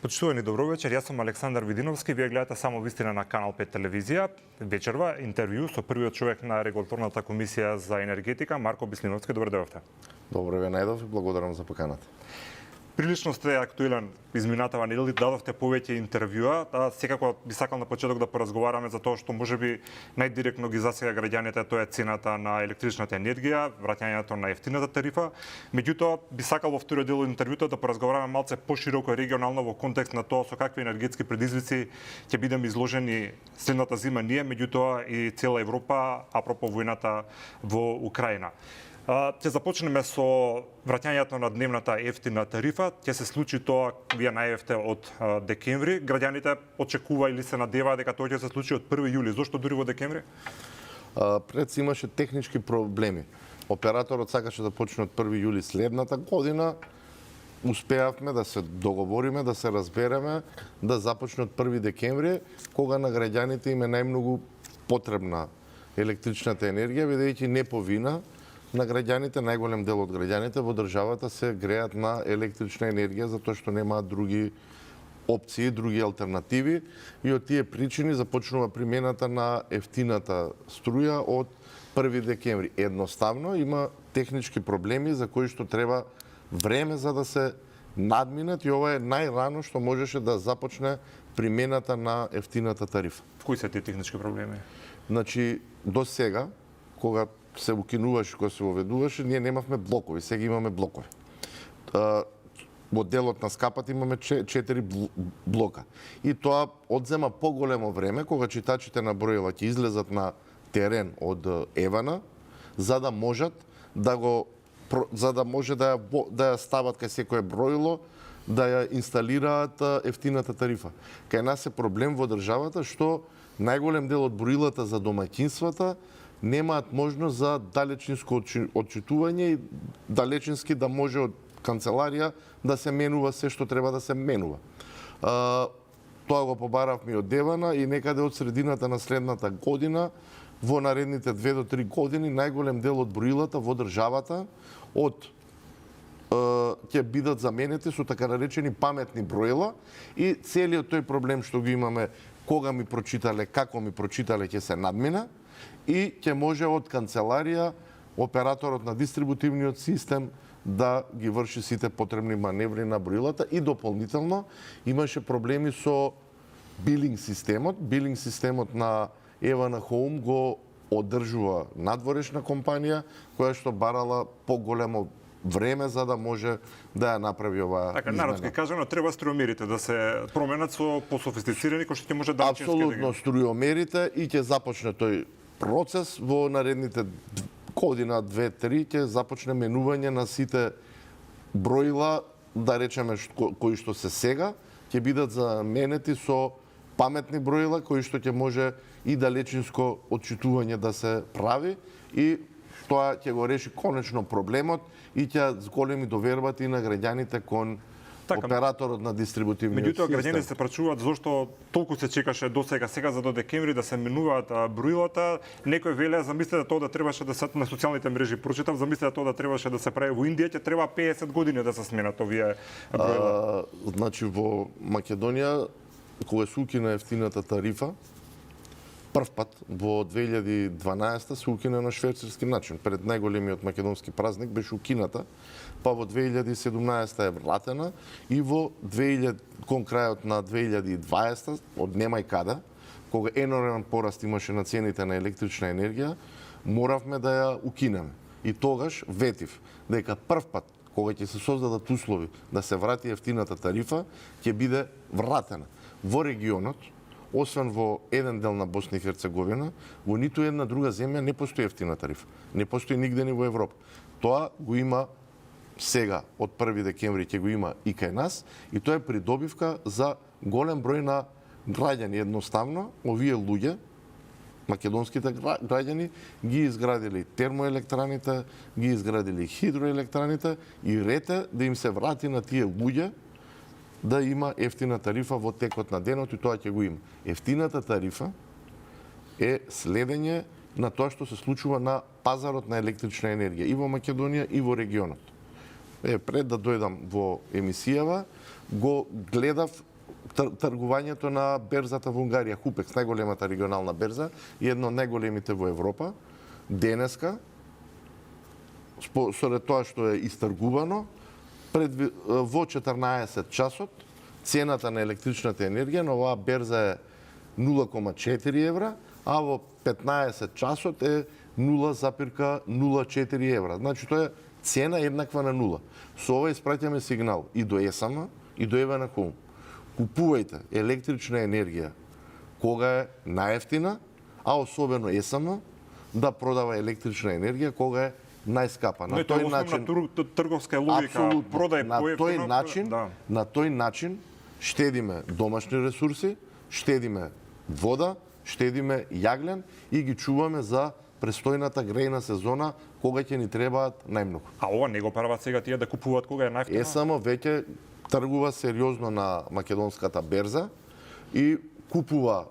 Почитувани, добро вечер. Јас сум Александар Видиновски. Вие гледате само вистина на Канал 5 телевизија. Вечерва интервју со првиот човек на регулаторната комисија за енергетика, Марко Бислиновски. Добре дојдовте. Добре ве најдов и благодарам за поканата. Прилично сте актуелен изминатава недела, дадовте повеќе интервјуа, секако би сакал на почеток да поразговараме за тоа што можеби најдиректно ги засега граѓаните, тоа е цената на електричната енергија, враќањето на ефтината тарифа. Меѓутоа, би сакал во вториот дел од интервјуто да поразговараме малце пошироко и регионално во контекст на тоа со какви енергетски предизвици ќе бидеме изложени следната зима ние, меѓутоа и цела Европа, апропо војната во Украина. Ќе започнеме со враќањето на дневната ефтина тарифа. Ќе се случи тоа, вие најавте, од декември. Граѓаните очекува или се надеваа дека тоа ќе се случи од 1 јули. Зошто дури во декември? Пред имаше технички проблеми. Операторот сакаше да почне од 1 јули следната година. Успеавме да се договориме, да се разбереме, да започне од 1 декември, кога на граѓаните им е најмногу потребна електричната енергија, бидејќи не по вина на граѓаните, најголем дел од граѓаните во државата се греат на електрична енергија затоа што немаат други опции, други алтернативи, и од тие причини започнува примената на ефтината струја од 1 декември. Едноставно има технички проблеми за кои што треба време за да се надминат, и ова е најрано што можеше да започне примената на ефтината тарифа. Кои се тие технички проблеми? Значи, до сега, кога се укинуваше, кога се воведуваше, ние немавме блокови, сега имаме блокови. Во делот на скапат имаме 4 блока. И тоа одзема поголемо време кога читачите на броила ќе излезат на терен од Евана, за да може да ја стават кај секое броило, да ја инсталираат ефтината тарифа. Кај нас е проблем во државата што најголем дел од броилата за домаќинствата немаат можност за далечинско отчитување и далечински да може од канцеларија да се менува се што треба да се менува. Тоа го побаравме од Девана и некаде од средината на следната година, во наредните 2 до 3 години, најголем дел од броилата во државата ќе бидат заменети со така наречени паметни броила, и целиот тој проблем што го имаме, кога ми прочитале, како ми прочитале, ќе се надмина и ќе може од канцеларија операторот на дистрибутивниот систем да ги врши сите потребни маневри на броилата. И дополнително имаше проблеми со билинг системот. Билинг системот на Евана Хоум го одржува надворешна компанија која што барала поголемо време за да може да ја направи оваа така, измена. народски кажано, треба струјомерите да се променат со пософистицирани, кои што ќе може да апсолутно струјомерите, и ќе започне тој процес во наредните година, 2-3, ќе започне менување на сите броила, да речеме, кои што се сега, ќе бидат заменети со паметни броила, кои што ќе може и далечинско отчитување да се прави, и тоа ќе го реши конечно проблемот и ќе зголеми довербата и на граѓаните кон операторот на дистрибутивниот систем. Меѓутоа, граѓаните се прачуваат зошто толку се чекаше до сега за до декември да се менуваат броилата. Некој веле, замислете тоа да требаше да се на социјалните мрежи прочитав, замислете тоа да требаше да се прави во Индија, ќе треба 50 години да се сменат овие броила. Значи во Македонија, кога се укина ефтината тарифа, прв пат во 2012 се укина на швејцарски начин. Пред најголемиот македонски празник беше укината, па во 2017 е вратена, и кон крајот на 2020, од немај каде, кога енормен пораст имаше на цените на електрична енергија, моравме да ја укинеме. И тогаш ветив дека прв пат кога ќе се создадат услови да се врати ефтината тарифа, ќе биде вратена. Во регионот, освен во еден дел на Босна и Херцеговина, во ниту една друга земја не постои ефтина тарифа. Не постои нигде ни во Европа. Тоа го има сега, од 1 декември ќе го има и кај нас, и тоа е придобивка за голем број на граѓани. Едноставно, овие луѓе, македонските граѓани, ги изградили термоелектраните, ги изградили хидроелектраните, и рете да им се врати на тие луѓе да има ефтина тарифа во текот на денот, и тоа ќе го има. Ефтината тарифа е следење на тоа што се случува на пазарот на електрична енергија и во Македонија и во регионот. Пред да дојдам во емисијава, го гледав тргувањето на берзата во Унгарија, Хупекс, најголемата регионална берза и едно од најголемите во Европа, денеска, според тоа што е истргувано, во 14 часот, цената на електричната енергија на оваа берза е 0,4 евра, а во 15 часот е 0,04 евра. Значи, тоа е цена еднаква на нула. Со ова испраќаме сигнал и до ЕСАМ, и до Евена Хом. Купувајте електрична енергија кога е најефтина, а особено ЕСАМ да продава електрична енергија кога е најскапа. На тој начин трговска логика, продај поевтино. На тој начин штедиме домашни ресурси, штедиме вода, штедиме јаглен и ги чуваме за престојната грејна сезона кога ќе ни требаат најмногу. А ова не го прават сега тие да купуваат кога е најефтино? ЕСАМ веќе тргува сериозно на македонската берза и купува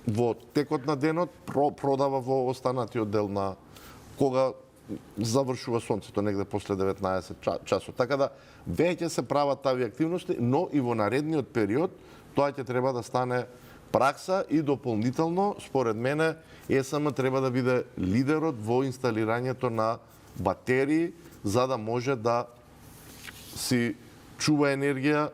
во текот на денот, продава во останатиот дел на кога завршува сонцето негде после 19 часот. Така да веќе се прават тави активности, но и во наредниот период тоа ќе треба да стане пракса и дополнително, според мене, ЕСАМ треба да биде лидерот во инсталирањето на батерии за да може да си чува енергија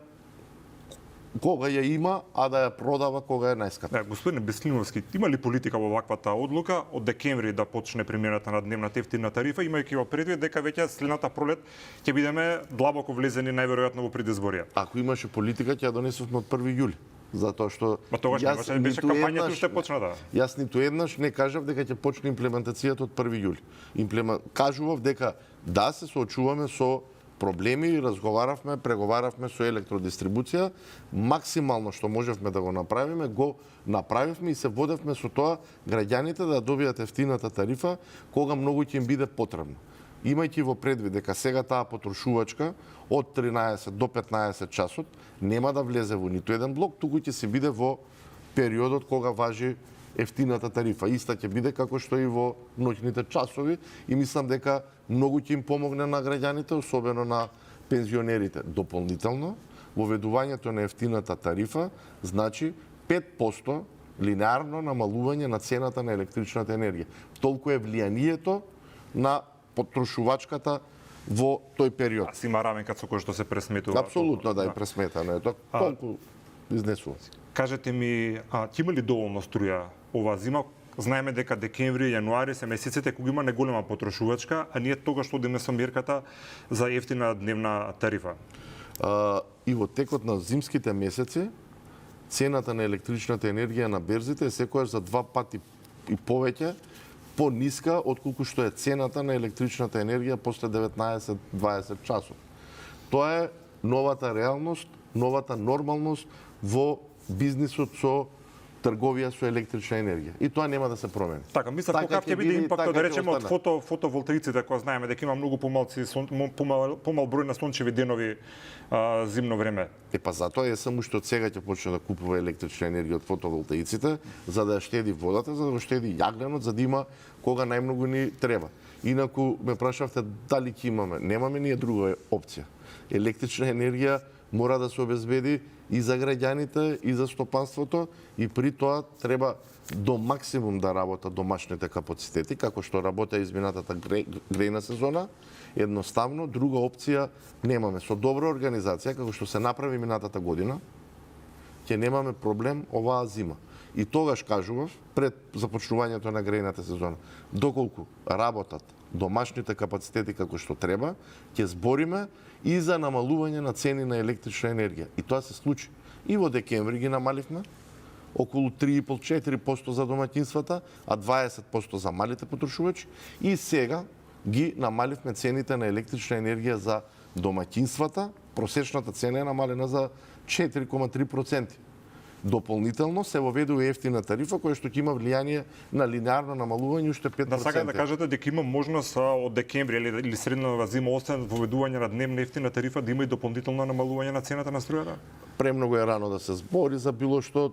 кога ја има, а да ја продава кога е најскапа. Господине Беслиновски, има ли политика во ваквата одлука од декември да почне примената на дневната ефтина тарифа, имајќи во предвид дека веќе следната пролет ќе бидеме длабоко влезени најверојатно во предизборија? Ако имаше политика, ќе ја донесовме од 1 јули. Затоа што тогаш немаше, беше кампањата уште почна да. Јас ниту еднаш не кажав дека ќе почне имплементацијата од 1 јули. Кажував дека да се соочуваме со проблеми, разговаравме, преговаравме со електродистрибуција, максимално што можевме да го направиме, го направивме и се водевме со тоа граѓаните да добијат ефтината тарифа кога многу ќе им биде потребно. Имајќи во предвид дека сега таа потрошувачка од 13 до 15 часот нема да влезе во ниту еден блок, туку ќе се биде во периодот кога важи ефтината тарифа. Иста ќе биде како што и во ноќните часови и мислам дека многу ќе им помогне на граѓаните, особено на пензионерите. Дополнително, воведувањето на ефтината тарифа значи 5% линеарно намалување на цената на електричната енергија. Толку е влијанието на потрошувачката во тој период. Си има раменка со кој што се пресметува. Апсолутно да е пресметано. Тоа толку изнесува. Кажете ми, ќе има ли доволно струја оваа зима? Знаеме дека декември и јануари се месеците кога има неголема потрошувачка, а ние тогаш одиме со мерката за ефтина дневна тарифа. И во текот на зимските месеци цената на електричната енергија на берзите е секојаш за 2 пати и повеќе пониска отколку што е цената на електричната енергија после 19-20 часот. Тоа е новата реалност, новата нормалност во бизнисот со трговија со електрична енергија. И тоа нема да се промени. Така, мислам каков ќе биде импактот, да речеме, од фотоволтаиците, кои знаеме дека има многу помал број на сончеви денови зимно време. Па затоа ЕСАМ уште од сега ќе почне да купува електрична енергија од фотоволтаиците, за да ја штеди водата, за да го штеди јагленот, за да има кога најмногу ни треба. Инаку ме прашавте дали ќе имаме. Немаме ние друга опција. Електрична енергија мора да се обезбеди и за граѓаните, и за стопанството, и при тоа треба до максимум да работат домашните капацитети, како што работа изминатата грејна сезона. Едноставно, друга опција немаме. Со добра организација, како што се направи минатата година, ќе немаме проблем оваа зима. И тогаш кажував, пред започнувањето на грејната сезона, доколку работат домашните капацитети како што треба, ќе збориме и за намалување на цени на електрична енергија. И тоа се случи. И во декември ги намаливме, околу 3,5-4% за домаќинствата, а 20% за малите потрошувачи. И сега ги намаливме цените на електрична енергија за домаќинствата. Просечната цена е намалена за 4,3%. Дополнително се воведува ефтина тарифа која што ќе има влијание на линеарно намалување уште 5%. Да сакате да кажете дека има можност од декември или среднова зима, освен воведување на дневна ефтина тарифа, да има и дополнително намалување на цената на струјата? Премногу е рано да се збори за било што,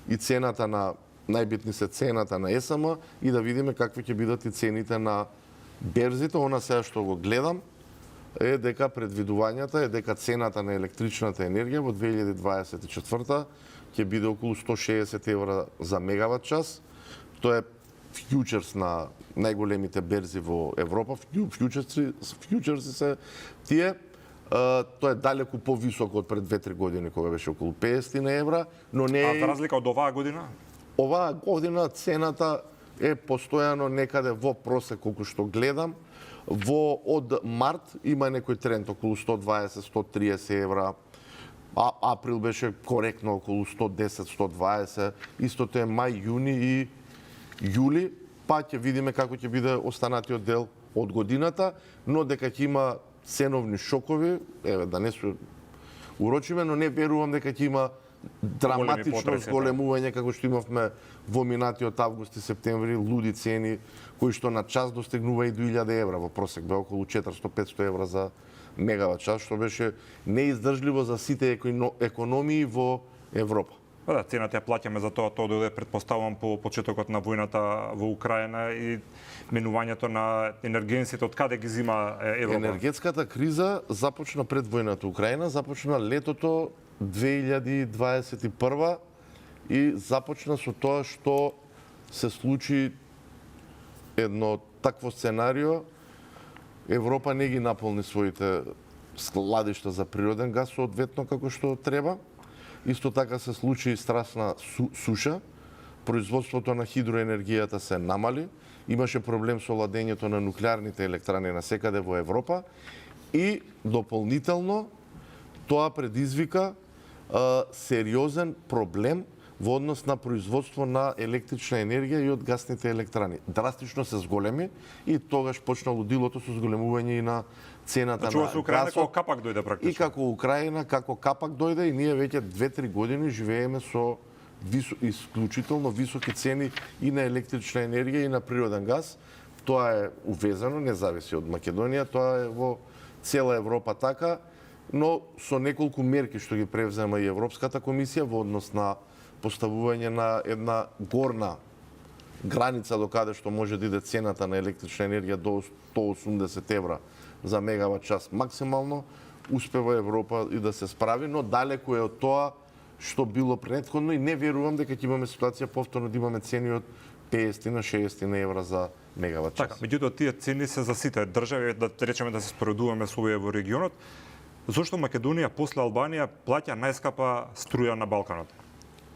и цената на најбитни се цената на ЕСАМ и да видиме какви ќе бидат и цените на берзите. Она сега што го гледам, е дека предвидувањата е дека цената на електричната енергија во 2024 ќе биде околу 160 евра за мегават час. Тоа е фјучерс на најголемите берзи во Европа, фјучерси се тие. Тоа е далеку повисоко од пред 2-3 години кога беше околу 50 евра, но не А е... за разлика од оваа година? Оваа година цената е постојано некаде во просек, колку што гледам. Од март има некој тренд околу 120-130 евра. Април беше коректно околу 110-120. Истото е мај, јуни и јули. Па ќе видиме како ќе биде останатиот дел од годината, но дека ќе има ценовни шокови, еве да не се урочиме, но не верувам дека ќе има драматично зголемување како што имавме во минатиот август и септември, луди цени кои што на час достигнува и до 1000 евра, во просек бе околу 400-500 евра за мегават час, што беше неиздржливо за сите економии во Европа. Да, цената ја плаќаме за тоа дојде предпоставувам по почетокот на војната во Украина и менувањето на енергенсите, од каде ги зима Европа? Енергетската криза започна пред војната Украина, започна летото 2021 и започна со тоа што се случи едно такво сценарио. Европа не ги наполни своите складишта за природен газ соодветно како што треба. Исто така се случи и страшна суша. Производството на хидроенергијата се намали. Имаше проблем со ладењето на нуклеарните електрани насекаде во Европа. И дополнително тоа предизвика сериозен проблем во однос на производство на електрична енергија и од гасните електрани. Драстично се зголеми и тогаш почна лудилото со зголемување и на цената на газот. Украина како капак дојде практично. И како Украина како капак дојде и ние веќе 2-3 години живееме со исклучително високи цени и на електрична енергија и на природен газ. Тоа е увезено, не зависи од Македонија, тоа е во цела Европа така, но со неколку мерки што ги превзема и Европската комисија во однос на поставување на една горна граница до каде што може да иде цената на електрична енергија до 180 евра за мегават час максимално, успева Европа и да се справи, но далеку е од тоа што било претходно и не верувам дека ќе имаме ситуација повторно да имаме цени од 50 на 60 евра за мегават час. Така, меѓутоа тие цени се за сите држави, да речеме да се споредуваме со овие во регионот. Зошто Македонија после Албанија плаќа најскапа струја на Балканот?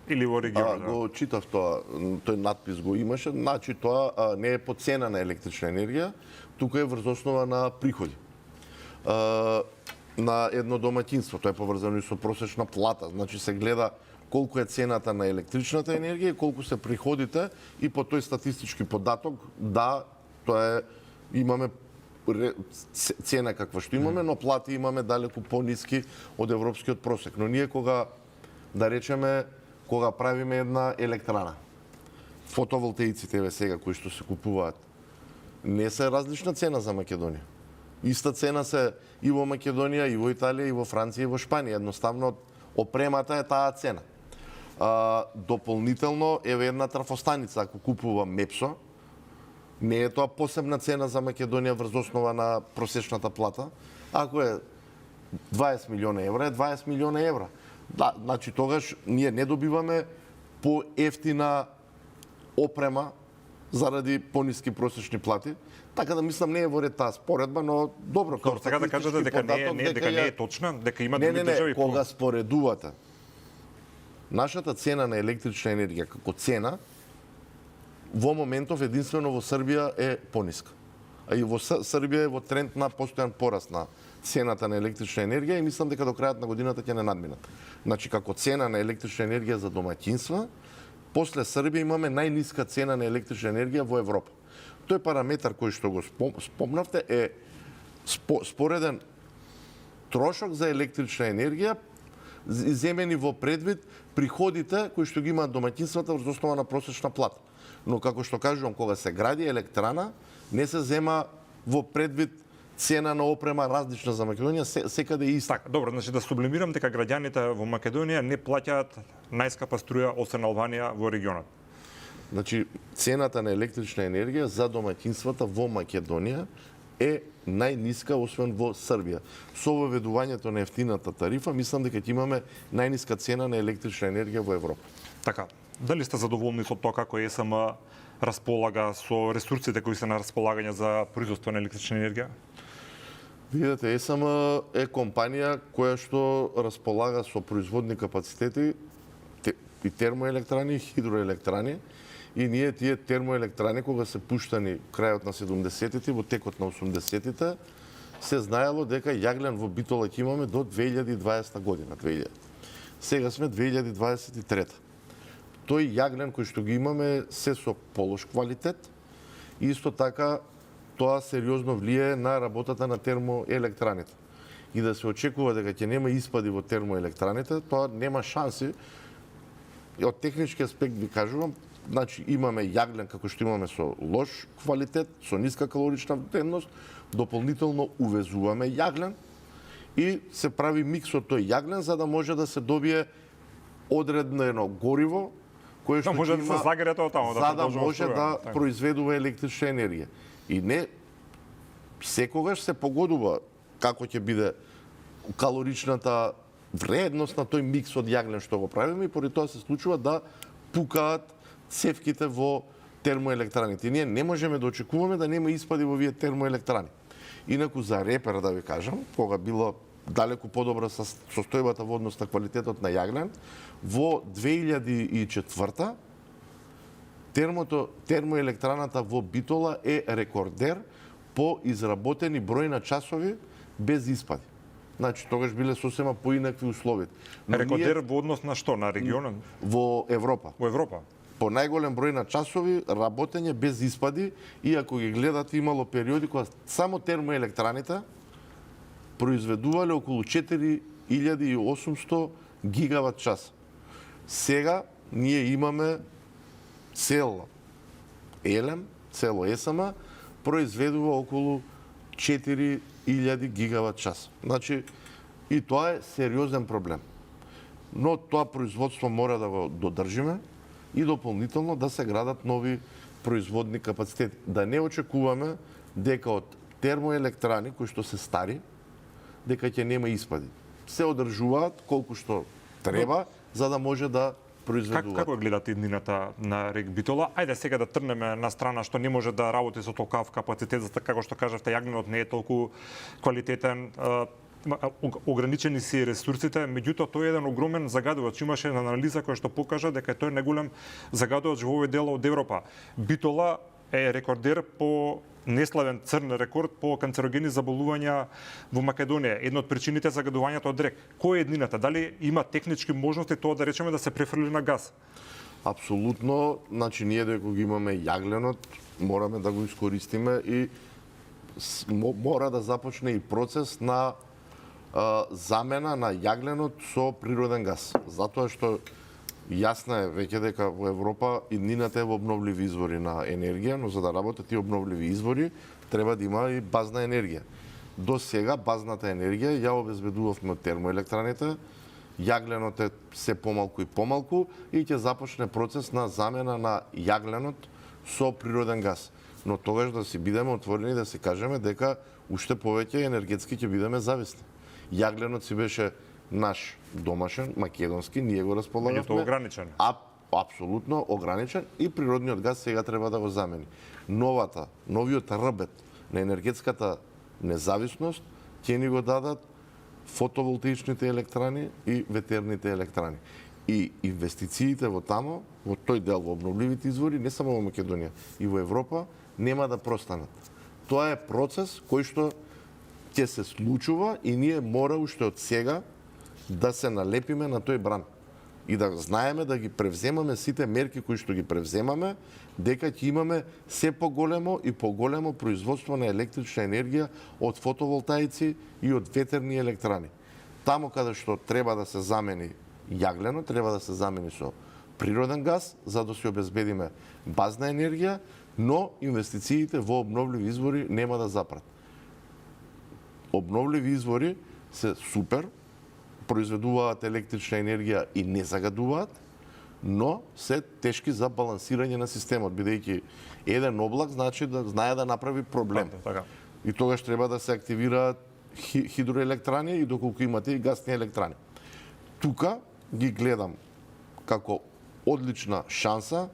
Или во регионот? Го читав тоа, тој надпис го имаше, значи тоа не е по цена на електрична енергија, тука е врз основа на приходи. На едно домаќинство, тоа е поврзано и со просечна плата, значи се гледа колку е цената на електричната енергија и колку се приходите и по тој статистички податок, да, тоа е, имаме цена каква што имаме, но плати имаме далеку пониски од европскиот просек. Но ние кога, да речеме, кога правиме една електрана, фотоволтеиците сега кои што се купуваат, не се различна цена за Македонија. Иста цена се и во Македонија, и во Италија, и во Франција, и во Шпанија. Едноставно, опремата е таа цена. Дополнително, еве една трафостаница, ако купува Мепсо, не е тоа посебна цена за Македонија врз основа на просечната плата. Ако е 20 милиона евра, е 20 милиона евра. Да, значи тогаш ние не добиваме поевтина опрема заради пониски просечни плати. Така да мислам не е во ред таа споредба, но добро. Добро, сега да кажете дека не е точна, дека има други држави. Кога споредувате нашата цена на електрична енергија како цена, во моментов единствено во Србија е пониска. А и во Србија е во тренд на постојан пораст на цената на електрична енергија и мислам дека до крајот на годината ќе не надминат. Значи како цена на електрична енергија за домаќинства, после Србија имаме најниска цена на електрична енергија во Европа. Тој параметар кој што го спомнавте е спореден трошок за електрична енергија земени во предвид приходите кои што ги имаат домаќинствата врз основа на просечна плата. Но како што кажувам, кога се гради електрана, не се зема во предвид цена на опрема различна за Македонија, секаде е иста. Така, добро, значи да сублимирам дека граѓаните во Македонија не плаќаат најскапа струја освен Албанија во регионот. Значи, цената на електрична енергија за домаќинствата во Македонија е најниска освен во Србија. Со воведувањето на ефтината тарифа, мислам дека ќе имаме најниска цена на електрична енергија во Европа. Така, дали сте задоволни со тоа како ЕСМ располага со ресурсите кои се на располагање за производство на електрична енергија? Видете, ЕСМ е компанија која што располага со производни капацитети и термоелектрани и хидроелектрани, и ние тие термоелектрани кога се пуштани крајот на 70-тите, во текот на 80-тите, се знаело дека јаглен во Битола ќе имаме до 2020 година, 2000. Сега сме 2023. Тој јаглен кој што ги имаме се со полош квалитет, и исто така тоа сериозно влијае на работата на термоелектраните. И да се очекува дека ќе нема испади во термоелектраните, тоа нема шанси. И од технички аспект ви кажувам, значи имаме јаглен како што имаме со лош квалитет, со ниска калорична вредност, дополнително увезуваме јаглен и се прави микс од тој јаглен за да може да се добие одредено гориво кое што може да се загре тоа таму, за да може да така. произведува електрична енергија. И не секогаш се погодува како ќе биде калоричната вредност на тој микс од јаглен што го правиме, и поради тоа се случува да пукаат цевките во термоелектраните. И ние не можеме да очекуваме да нема испади во овие термоелектрани. Инаку за репер да ви кажам, кога било далеку подобра состојбата во однос на квалитетот на јаглен, во 2004 термоелектраната во Битола е рекордер по изработени број на часови без испади. Значи, тогаш биле сосема поинакви услови. Рекордер во однос на што? На регионот? Во Европа. Во Европа? По најголем број на часови работење без испади, и ако ги гледате, имало периоди кога само термоелектраните произведувале околу 4800 гигават час. Сега ние имаме цело ЕЛЕМ, цело ЕСМ произведува околу 4000 гигават час. Значи, и тоа е сериозен проблем. Но тоа производство мора да го додржиме и дополнително да се градат нови производни капацитети. Да не очекуваме дека од термоелектрани кои што се стари, дека ќе нема испади. Се одржуваат колку што треба за да може да произведуваат. Како гледате иднината на РЕК Битола? Ајде сега да трнеме на страна што не може да работи со толкав капацитет, за како што кажавте, јагненот не е толку квалитетен, ограничени си ресурсите, меѓутоа тој е еден огромен загадувач. Имаше една анализа која што покажа дека тој е најголем загадувач во овој дел од Европа. Битола е рекордер по неславен црн рекорд по канцерогени заболувања во Македонија. Една од причините за загадувањето од рек. Кој е еднината? Дали има технички можности тоа да речеме да се префрли на газ? Апсолутно, значи ние дека го имаме јагленот, мораме да го искористиме и мора да започне и процес на замена на јагленот со природен газ. Затоа што јасно е веќе дека во Европа иднината е во обновливи извори на енергија, но за да работат тие обновливи извори треба да има и базна енергија. До сега базната енергија ја обезбедувавме од термоелектраните, јагленот е се помалку и помалку и ќе започне процес на замена на јагленот со природен газ. Но тогаш да си бидеме отворени да си кажеме дека уште повеќе енергетски ќе бидеме зависни. Јагленот си беше наш домашен, македонски, ние го располагавме. Тоа ограничен. Апсолутно ограничен, и природниот газ сега треба да го замени. Новиот рбет на енергетската независност ќе ни го дадат фотоволтаичните електрани и ветерните електрани. И инвестициите во тамо, во тој дел во обновливите извори, не само во Македонија, и во Европа, нема да простанат. Тоа е процес кој што ќе се случува и ние мора уште од сега да се налепиме на тој бран и да знаеме да ги превземаме сите мерки кои што ги превземаме, дека ќе имаме се поголемо и поголемо производство на електрична енергија од фотоволтаици и од ветерни електрани. Тамо каде што треба да се замени јаглено, треба да се замени со природен газ, за да се обезбедиме базна енергија, но инвестициите во обновливи извори нема да запрат. Обновливи извори се супер, произведуваат електрична енергија и не загадуваат, но се тешки за балансирање на системот, бидејќи еден облак значи да знае да направи проблем. И тогаш треба да се активираат хидроелектрани и доколку имате и гасни електрани. Тука ги гледам како одлична шанса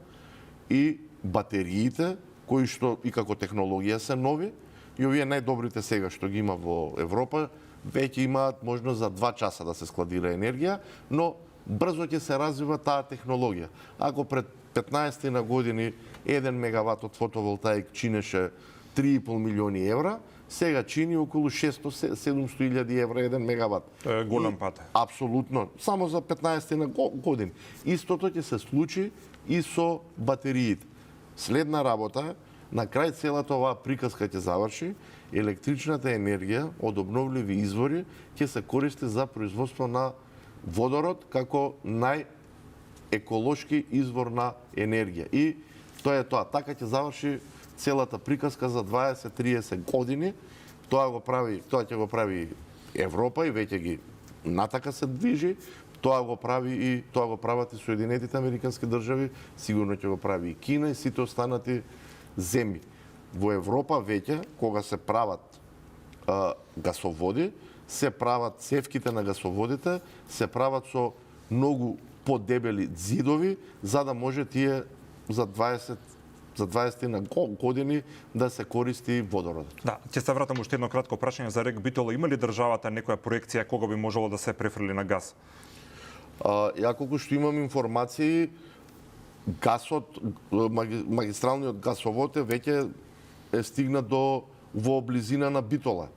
и батериите, кои што и како технологија се нови, и овие најдобрите сега што ги има во Европа, веќе имаат можност за 2 часа да се складира енергија, но брзо ќе се развива таа технологија. Ако пред 15 на години 1 мегават од фотоволтаик чинеше 3,5 милиони евра, сега чини околу 600-700 илјади евра 1 мегават. Тоа е голем пат. Апсолутно, само за 15 на години. Истото ќе се случи и со батериите. Следна работа е, на крај целата оваа приказка ќе заврши, електричната енергија од обновливи извори ќе се користи за производство на водород како најеколошки извор на енергија. И тоа е тоа. Така ќе заврши целата приказка за 20-30 години. Тоа ќе го прави Европа и веќе ги натака се движи. Тоа го прават и Соединетите американски држави, сигурно ќе го прави и Кина и сите останати земји. Во Европа веќе, кога се прават гасоводи, се прават цевките на гасоводите, се прават со многу подебели ѕидови, за да може тие за 20 на години да се користи водородот. Да, ќе се вратам уште едно кратко прашање за РЕК Битола. Има ли државата некоја проекција кога би можело да се префрли на газ? Ја колку што имам информации, гасот, магистралниот гасовод веќе е стигнат во близина на Битола.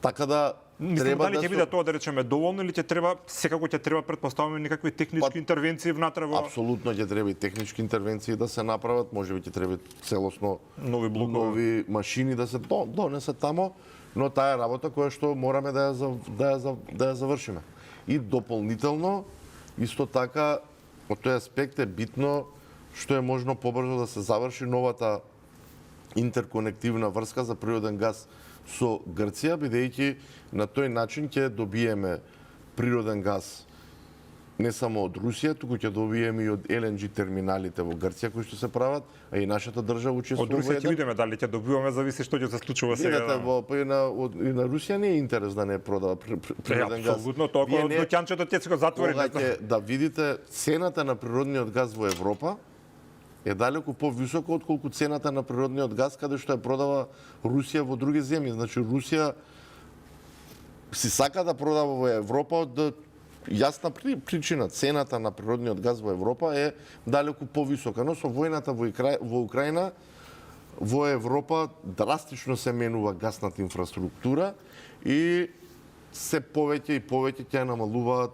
Така да Мислам, дали ќе биде тоа, да речеме, доволно или секако ќе треба предпоставаме некакви технички интервенции внатре во... Апсолутно ќе треба и технички интервенции да се направат, можеби ќе треба целосно нови машини да се донесат тамо, но таа е работа која што мораме да ја завршиме. И дополнително, исто така, од тој аспект е битно што е можно побрзо да се заврши новата интерконективна врска за природен газ со Грција, бидејќи на тој начин ќе добиеме природен газ не само од Русија, туку ќе добиеме и од ЛНГ терминалите во Грција кои што се прават, а и нашата држава учествува. Од Русија ќе видиме дали ќе добиваме, зависи што ќе се случува сега. И на Русија не е интерес да не продава природен газ. Апсолутно, тоа кога дуќанчето ќе се го затвори. Кога ќе да видите цената на природниот газ во Европа, е далеку повисоко отколку цената на природниот газ каде што ја продава Русија во други земји. Значи Русија си сака да продава во Европа од јасна причина. Цената на природниот газ во Европа е далеку повисока, но со војната во Украина во Европа драстично се менува гасната инфраструктура и се повеќе и повеќе ќе намалуваат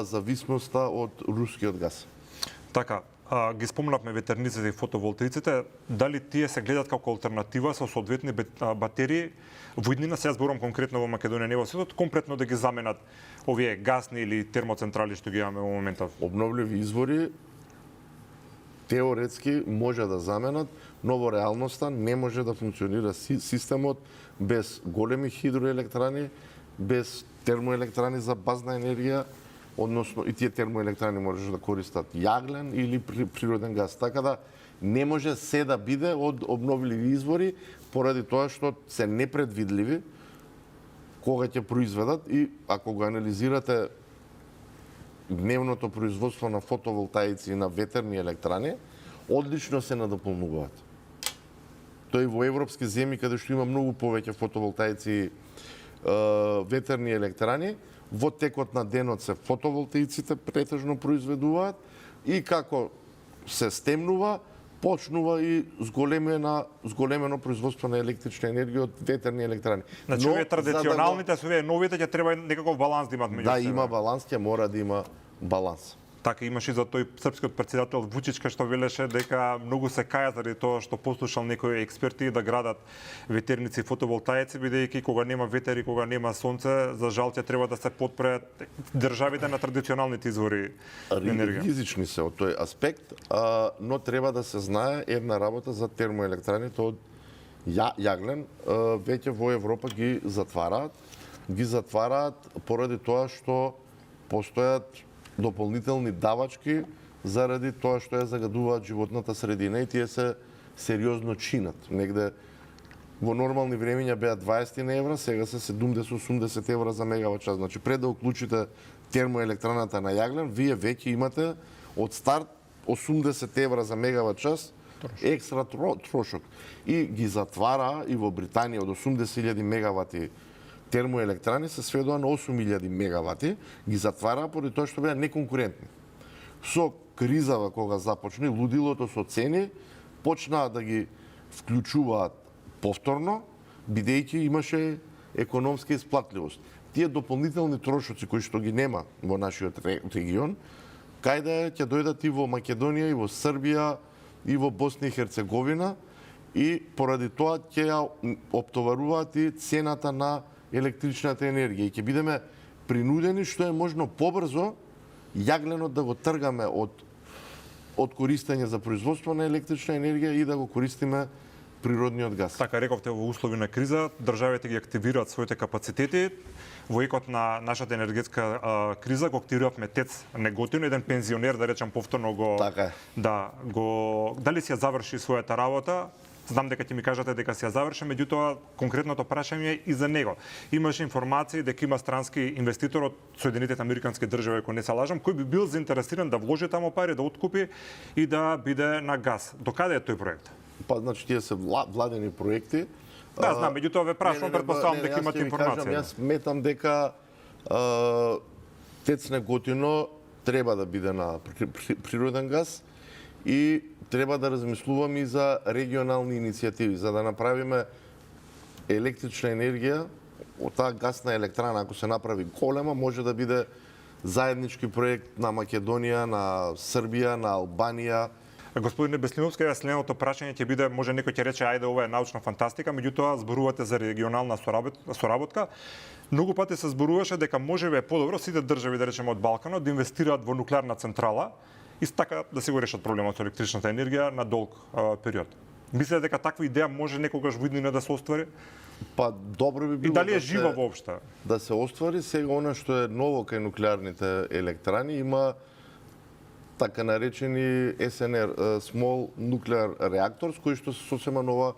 зависноста од рускиот газ. Така, ги спомнавме ветерниците и фотоволтаиците, дали тие се гледат како алтернатива со соодветни батерии во иднина, сега зборувам конкретно во Македонија, не во светот, компletно да ги заменат овие гасни или термоцентрали што ги имаме во моментов? Обновливи извори теоретски може да заменат, но во реалноста не може да функционира системот без големи хидроелектрани, без термоелектрани за базна енергија, односно и тие термоелектрани можеш да користат јаглен или природен газ. Така да не може се да биде од обновливи извори, поради тоа што се непредвидливи кога ќе произведат и ако го анализирате дневното производство на фотоволтаици и на ветерни електрани, одлично се надополнуваат. Тоа и во европски земји каде што има многу повеќе фотоволтаици ветерни електрани, во текот на денот се фотоволтаиците претежно произведуваат и како се стемнува, почнува и зголемено производство на електрична енергија од ветерни електрани. Значи, овие традиционалните со овие новите ќе треба некаков баланс да имат меѓу себе. Да, има баланс, ќе мора да има баланс. Така имаше и за тој српскиот претседател Вучичка што велеше дека многу се каја заради тоа што послушал некои експерти да градат ветерници и фотоволтаици, бидејќи кога нема ветер и кога нема сонце, за жал ќе треба да се подпре државите на традиционалните извори енергија. Ризични се од тој аспект, но треба да се знае една работа за термоелектраните од јаглен, веќе во Европа ги затвараат поради тоа што постојат дополнителни давачки заради тоа што ја загадуваат животната средина и тие се сериозно чинат. Негде во нормални времења беа 20 евра, сега се 70-80 евра за мегават час. Значи пред да уклучите термоелектраната на јаглен, вие веќе имате од старт 80 евра за мегават час екстра трошок. И ги затвара и во Британија од 80.000 мегавати термоелектрани се сведува на 8.000 мегавати, ги затвара поради тоа што беа неконкурентни. Со кризава кога започне, лудилото со цени, почнаа да ги вклучуваат повторно, бидејќи имаше економска исплатливост. Тие дополнителни трошоци кои што ги нема во нашиот регион, кајде ќе дојдат и во Македонија, и во Србија, и во Босна и Херцеговина, и поради тоа ќе ја оптоваруваат и цената на електричната енергија. И ќе бидеме принудени што е можно побрзо јагленот да го тргаме од користење за производство на електрична енергија и да го користиме природниот газ. Така рековте, во услови на криза, државите ги активираат своите капацитети. Во екот на нашата енергетска криза го активиравме ТЕЦ Неготино, еден пензионер, да речам повторно го Така е. дали си ја заврши својата работа. Знам дека ќе ми кажете дека си ја заврши, меѓутоа конкретното прашање е и за него. Имаше информации дека има странски инвеститор од Соединетите Американски држави, ако не се лажам, кој би бил заинтересиран да вложи таму пари, да откупи и да биде на газ. До каде е тој проект? Па, значи, тие се владени проекти. Да, знам, меѓутоа ве прашувам, претпоставам дека имате информација. Јас сметам дека ТЕЦ Неготино треба да биде на природен газ и треба да размислуваме и за регионални иницијативи, за да направиме електрична енергија, од таа гасна електрана, ако се направи голема, може да биде заеднички проект на Македонија, на Србија, на Албанија. Господине Беслиновски, следното прашање ќе биде, може некој ќе рече, ајде, ова е научна фантастика, меѓутоа зборувате за регионална соработка. Многу пати се зборуваше дека можеби е подобро сите држави, да речеме од Балканот, да инвестираат во нуклеарна централа и така да се го решат проблемот со електричната енергија на долг период. Мислите дека таква идеја може некогаш во иднина да се оствари? Па добро би било. И дали е жива воопшто? Да се оствари. Сега она што е ново кај нуклеарните електрани има така наречени СНР, Small Nuclear Reactors, кои што се сосема нова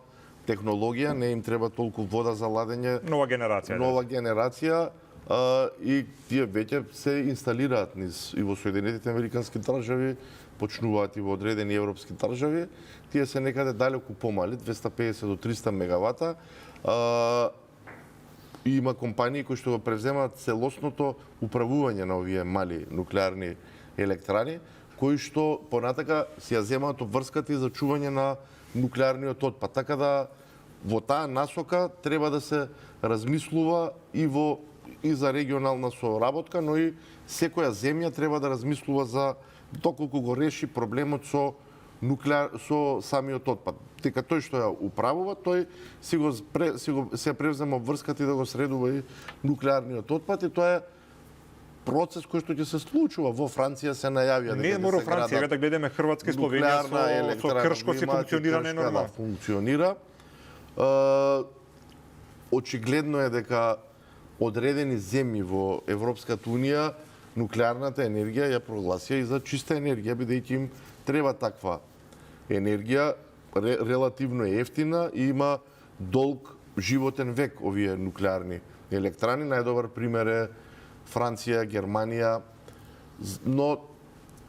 технологија, не им треба толку вода за ладење. Нова генерација. Нова генерација и тие веќе се инсталираат низ и во Соединетите Американски држави, почнуваат и во одредени европски држави. Тие се некаде далеку помали, 250 до 300 мегавата. И има компании кои што го превземаат целосното управување на овие мали нуклеарни електрани, кои што понатака си ја земаат обврската и за чување на нуклеарниот отпад. Така да во таа насока треба да се размислува и за регионална соработка, но и секоја земја треба да размислува за доколку го реши проблемот со самиот отпад. Дека тој што ја управува, тој се превзема обврската и да го средува и нуклеарниот отпад, и тоа е процес кој што ќе се случува. Во Франција се најавија дека не мора Франција, да гледаме Хрватска и Словенија со Кршко си функционирање нормално. Функционира. Очигледно е дека одредени земји во Европската унија нуклеарната енергија ја прогласија и за чиста енергија, бидејќи им треба таква енергија, релативно ефтина и има долг животен век овие нуклеарни електрани. Најдобар пример е Франција, Германија, но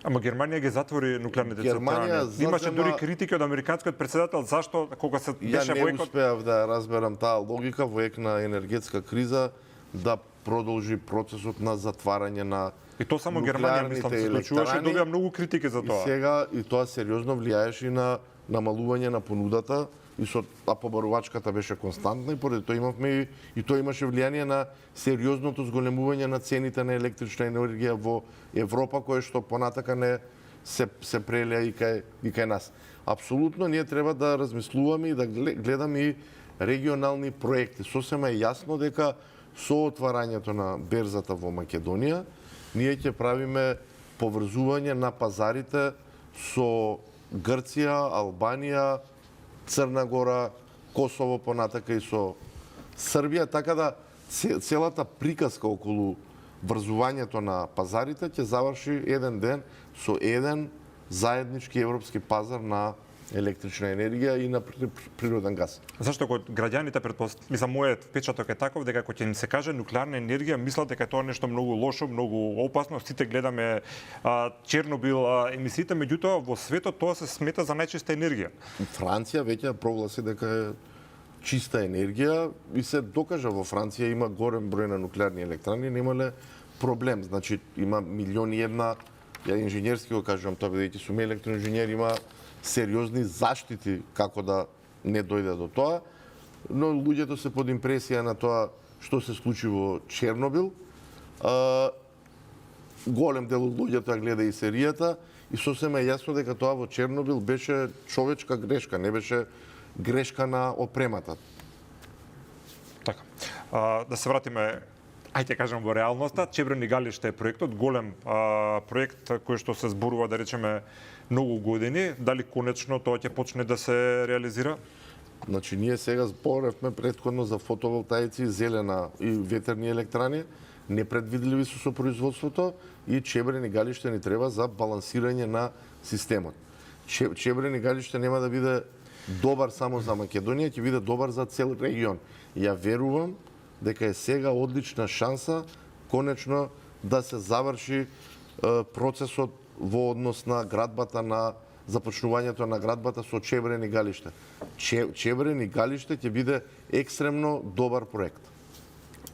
Ама Германија ги затвори нуклеарните централи. Имаше дури критики од американскиот председател зашто кога се беше Ја не успеав да разберам таа логика во ек на енергетска криза да продолжи процесот на затварање на и то само Германија мислам се случуваше и добија многу критики за тоа. И сега и тоа сериозно влијаеше и на намалување на понудата и побарувачката беше константна и поради тоа имавме и тоа имаше влијание на сериозното зголемување на цените на електрична енергија во Европа, кое што понатака не се прелеа и кај нас. Апсолутно ние треба да размислуваме и да гледаме и регионални проекти. Сосема е јасно дека со отварањето на берзата во Македонија ние ќе правиме поврзување на пазарите со Грција, Албанија, Црна Гора, Косово, понатака и со Србија, така да целата приказка околу врзувањето на пазарите ќе заврши еден ден со еден заеднички европски пазар на електрична енергија и на природен газ. Зашто кога граѓаните мислам мојот впечаток е таков дека кога ќе им се каже нуклеарна енергија, мислат дека тоа е нешто многу лошо, многу опасно, сите гледаме Чернобил емисиите, меѓутоа во светот тоа се смета за најчиста енергија. Франција веќе прогласи дека е чиста енергија и се докажа во Франција има голем број на нуклеарни електрани, немале проблем. Значи има милиони една, ја инженерски го кажувам тоа бидејќи сум електроинженер, има сериозни заштити како да не дојде до тоа, но луѓето се под импресија на тоа што се случи во Чернобил. Голем дел од луѓето ја гледа и серијата и сосема е јасно дека тоа во Чернобил беше човечка грешка, не беше грешка на опремата. Така. Да се вратиме, ајде кажам во реалноста, Чебрени галиште е проектот, голем проект кој што се зборува да речеме многу години, дали конечно тоа ќе почне да се реализира? Значи ние сега зборевме претходно за фотоволтаици, зелена и ветерни електрани, непредвидливи со производството и Чебрени галиште ни треба за балансирање на системот. Чебрени галиште нема да биде добар само за Македонија, ќе биде добар за цел регион. Ја верувам дека е сега одлична шанса конечно да се заврши процесот во однос на градбата, на започнувањето на градбата со Чебрени галиште. Чебрени галиште ќе биде екстремно добар проект.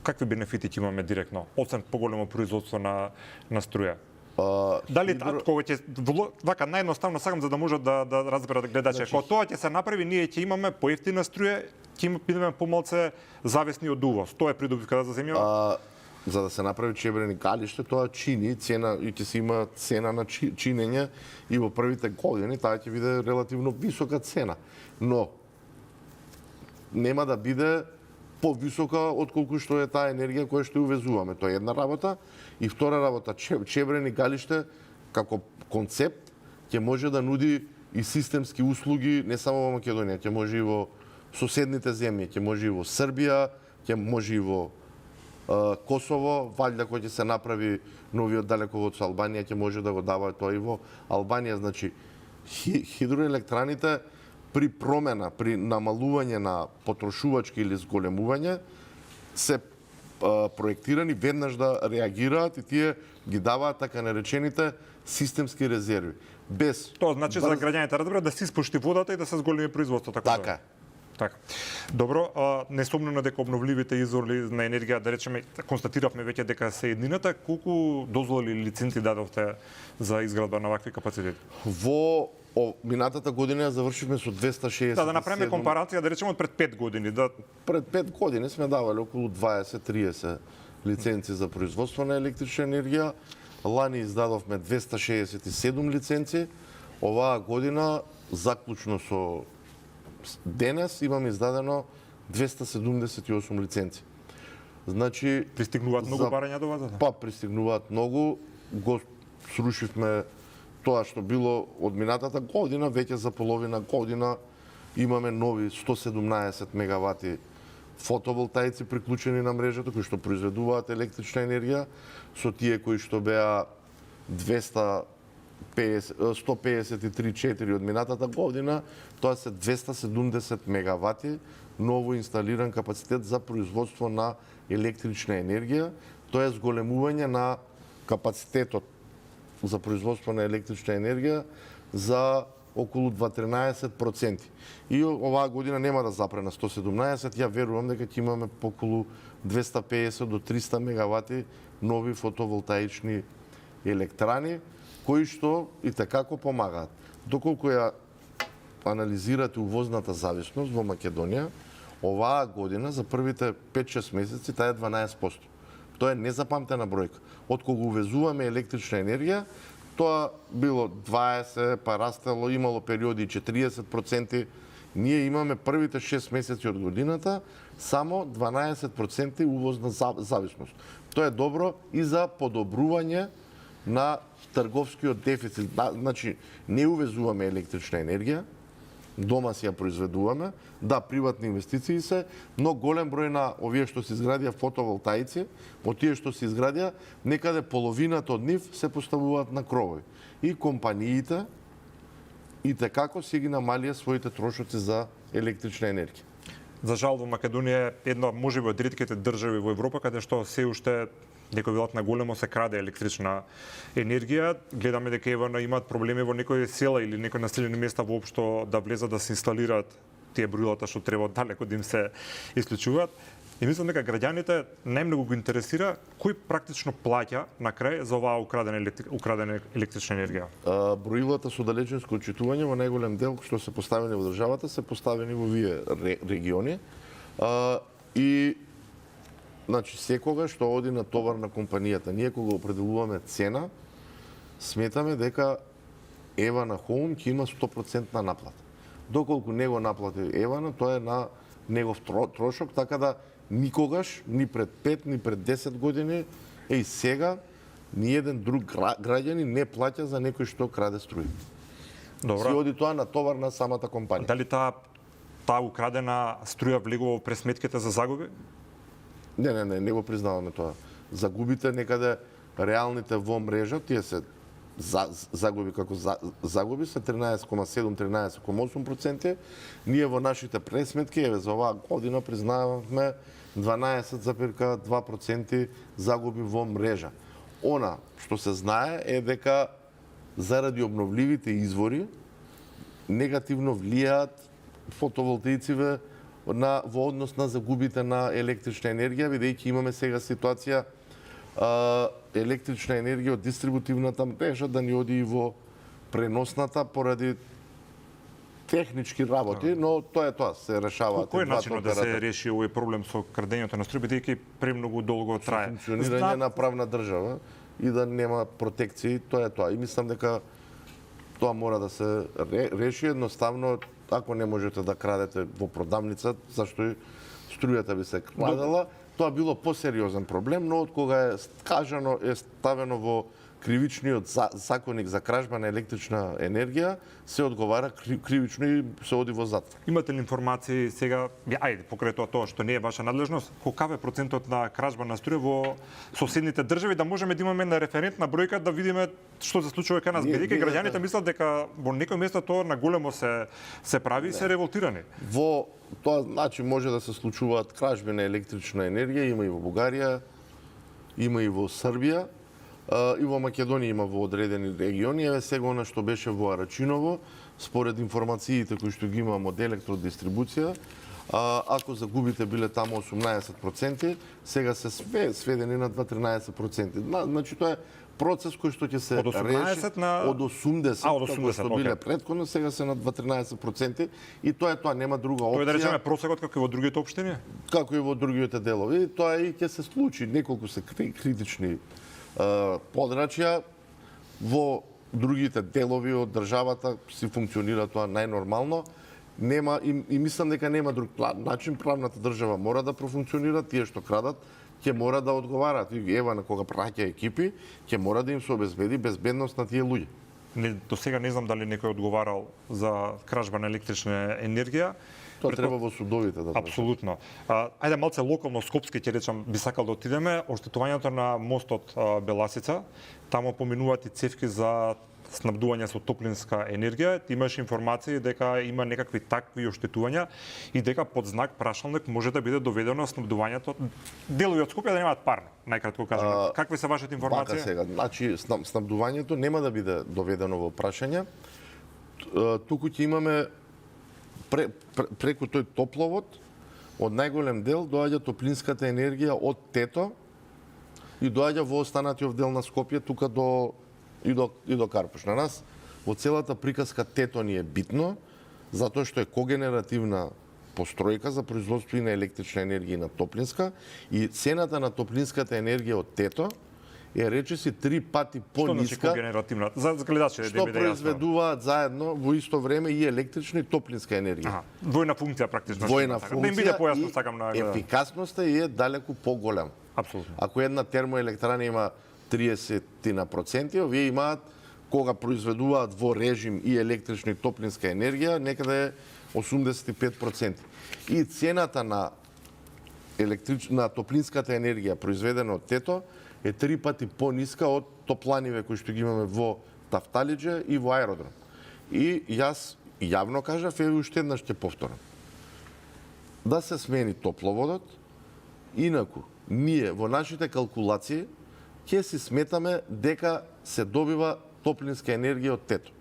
Какви бенефити ќе имаме директно, освен поголемо производство на струја? Дали кога ќе вака наједноставно сакам за да можат да разберат гледачи, кога тоа ќе се направи, ние ќе имаме поевтина струја, ќе бидеме помалце зависни од увоз. Тоа е придобивка за земја. За да се направи Чебрени галиште, тоа чини цена и ќе се има цена на чинење и во првите години таа ќе биде релативно висока цена. Но нема да биде повисока отколку што е таа енергија која што увезуваме. Тоа е една работа. И втора работа, Чебрени галиште како концепт ќе може да нуди и системски услуги не само во Македонија, ќе може и во соседните земји, ќе може и во Србија, ќе може и во Косово, валјда кој ќе се направи новиот далековод со Албанија, ќе може да го дава тоа и во Албанија. Значи, хидроелектраните при промена, при намалување на потрошувачки или зголемување, се проектирани веднаш да реагираат и тие ги даваат така наречените системски резерви. Без тоа значи за граѓаните разберат да се испушти водата и да се зголеми производството. Така е. Така. Добро, несомнено дека обновливите извори на енергија, да речеме, констатиравме веќе дека се еднината, колку дозволи лиценци дадовте за изградба на вакви капацитети? Во минатата година ја завршивме со 267. Да направиме компарација, да речеме, од пред 5 години. Пред 5 години сме давале околу 20-30 лиценци за производство на електрична енергија. Лани издадовме 267 лиценци. Оваа година, заклучно со денес, имаме издадено 278 лиценци. Значи, пристигнуваат многу барања до вас? Па, пристигнуваат многу. Го срушивме тоа што било од минатата година, веќе за половина година имаме нови 117 мегавати фотоволтаици приклучени на мрежата, кои што произведуваат електрична енергија, со тие кои што беа 153-4 од минатата година, тоа се 270 мегавати ново инсталиран капацитет за производство на електрична енергија. Тоа е зголемување на капацитетот за производство на електрична енергија за околу 13%. И оваа година нема да запре на 117, ја верувам дека ќе имаме околу 250 до 300 мегавати нови фотоволтаични електрани, кои што и такако помагаат. Доколку ја анализирате увозната зависност во Македонија, оваа година за првите 5-6 месеци таа е 12%. Тоа е незапамтена бројка. Откога увезуваме електрична енергија, тоа било 20, па растело, имало периоди 40%. Ние имаме првите 6 месеци од годината само 12% увозна зависност. Тоа е добро и за подобрување на трговскиот дефицит. Значи, не увезуваме електрична енергија, дома си ја произведуваме, да, приватни инвестиции се, но голем број на овие што се изградија фотоволтаици, од тие што се изградија, некаде половината од нив се поставуваат на кровови. И компаниите и како си ги намалија своите трошоци за електрична енергија. За жал во Македонија е една можеби од ретките држави во Европа каде што се уште некој велат на големо се краде електрична енергија. Гледаме дека евано имаат проблеми во некои села или некои населени места воопшто да влезат да се инсталираат тие броилата што треба далеко да им се исклучуваат. И мислам дека граѓаните најмногу го интересира кој практично плаќа на крај за оваа украдена електрична енергија. Броилата со далечинско отчитување во најголем дел што се поставени во државата се поставени во овие региони. И значи секогаш што оди на товар на компанијата, ние кога определуваме цена, сметаме дека Евана Хоум ќе има 100% наплата. Доколку не го наплати Евана, тоа е на негов трошок, така да никогаш, ни пред 5, ни пред 10 години, и сега, ни еден друг граѓанин не плаќа за некој што краде струја. Добро. Си оди тоа на товар на самата компанија. Дали таа украдена струја влегува во пресметките за загуби? Не го признаваме тоа. Загубите некаде реалните во мрежа, тие се загуби како загуби се 13,7-13,8%. Ние во нашите пресметки за оваа година признаваме 12,2% загуби во мрежа. Она што се знае е дека заради обновливите извори негативно влијаат фотоволтаиците во однос на загубите на електрична енергија, бидејќи имаме сега ситуација електрична енергија од дистрибутивната мрежа да ни оди и во преносната поради технички работи, но тоа е тоа, се решава. Кој е начинот да се реши овој проблем со крадењето на струја, бидејќи премногу долго трае? Функционирање на правна држава и да нема протекции, тоа е тоа. И мислам дека тоа мора да се реши едноставно, ако не можете да крадете во продавница, зашто и струјата би се крадела. Тоа било посериозен проблем, но од кога е кажано, е ставено во кривичниот законник за кражба на електрична енергија, се одговара кривично и се оди во затвор. Имате ли информации сега, ајде, покрај тоа што не е ваша надлежност, колкав е процентот на кражба на струја во соседните држави, да можеме да имаме една референтна бројка да видиме што се случува кај нас, бидејќи граѓаните мислат дека во некој место тоа на големо се прави и се револтирани. Во тоа значи може да се случуваат кражби на електрична енергија, има и во Бугарија, има и во Србија, и во Македонија има во одредени региони. Еве сега она што беше во Арачиново, според информациите кои што ги имам од електродистрибуција, ако загубите биле таму 18%, сега се сведени на 13%. Значи тоа е процес кој што ќе се реши од 80, како што биле претходно, сега се на 13% и тоа е тоа, нема друга опција. Тоа е да речеме просекот како и во другите општини? Како и во другите делови, тоа и ќе се случи. Неколку се критични подрачја, во другите делови од државата си функционира тоа најнормално. Нема и мислам дека нема друг начин, правната држава мора да профункционира, тие што крадат ќе мора да одговараат. Ева на кога праќа екипи, ќе мора да им се обезбеди безбедност на тие луѓе. До сега не знам дали некој одговарал за кражба на електрична енергија. Тоа треба во судовите да. Апсолутно. Ајде малце локално скопски ќе речам, би сакал да отидеме. Оштетувањето на мостот Беласица, таму поминуваат и цевки за снабдување со топлинска енергија. Имаш информации дека има некакви такви оштетувања и дека под знак прашалник може да биде доведено снабдувањето. Делови од Скопје да немаат парно, најкратко кажано. Какви се вашите информации? Сега, значи снабдувањето нема да биде доведено во прашање. Туку ќе имаме преку тој топловод, од најголем дел доаѓа топлинската енергија од Тето и доаѓа во останатиот дел на Скопје тука до Карпуш. На нас во целата приказка Тето ни е битно, затоа што е когенеративна постројка за производство и на електрична енергија и на топлинска, и цената на топлинската енергија од Тето е речиси 3 пати пониска. Што значи когенеративна? За гледачите што произведуваат заедно во исто време и електрична и топлинска енергија. Двојна функција практично. Двојна функција. Да им биде појасно, сакам на ефикасноста е далеку поголема. Апсолутно. Ако една термоелектрана има 30%, овие имаат кога произведуваат во режим и електрична и топлинска енергија, некаде 85%. И цената на топлинската енергија произведена од Тето е 3 пати пониска од топланиве кои што ги имаме во Тафталиџе и во аеродром. И јас јавно кажав, еве уште еднаш ќе повторам. Да се смени топловодот, инаку ние во нашите калкулации ќе си сметаме дека се добива топлинска енергија од тето.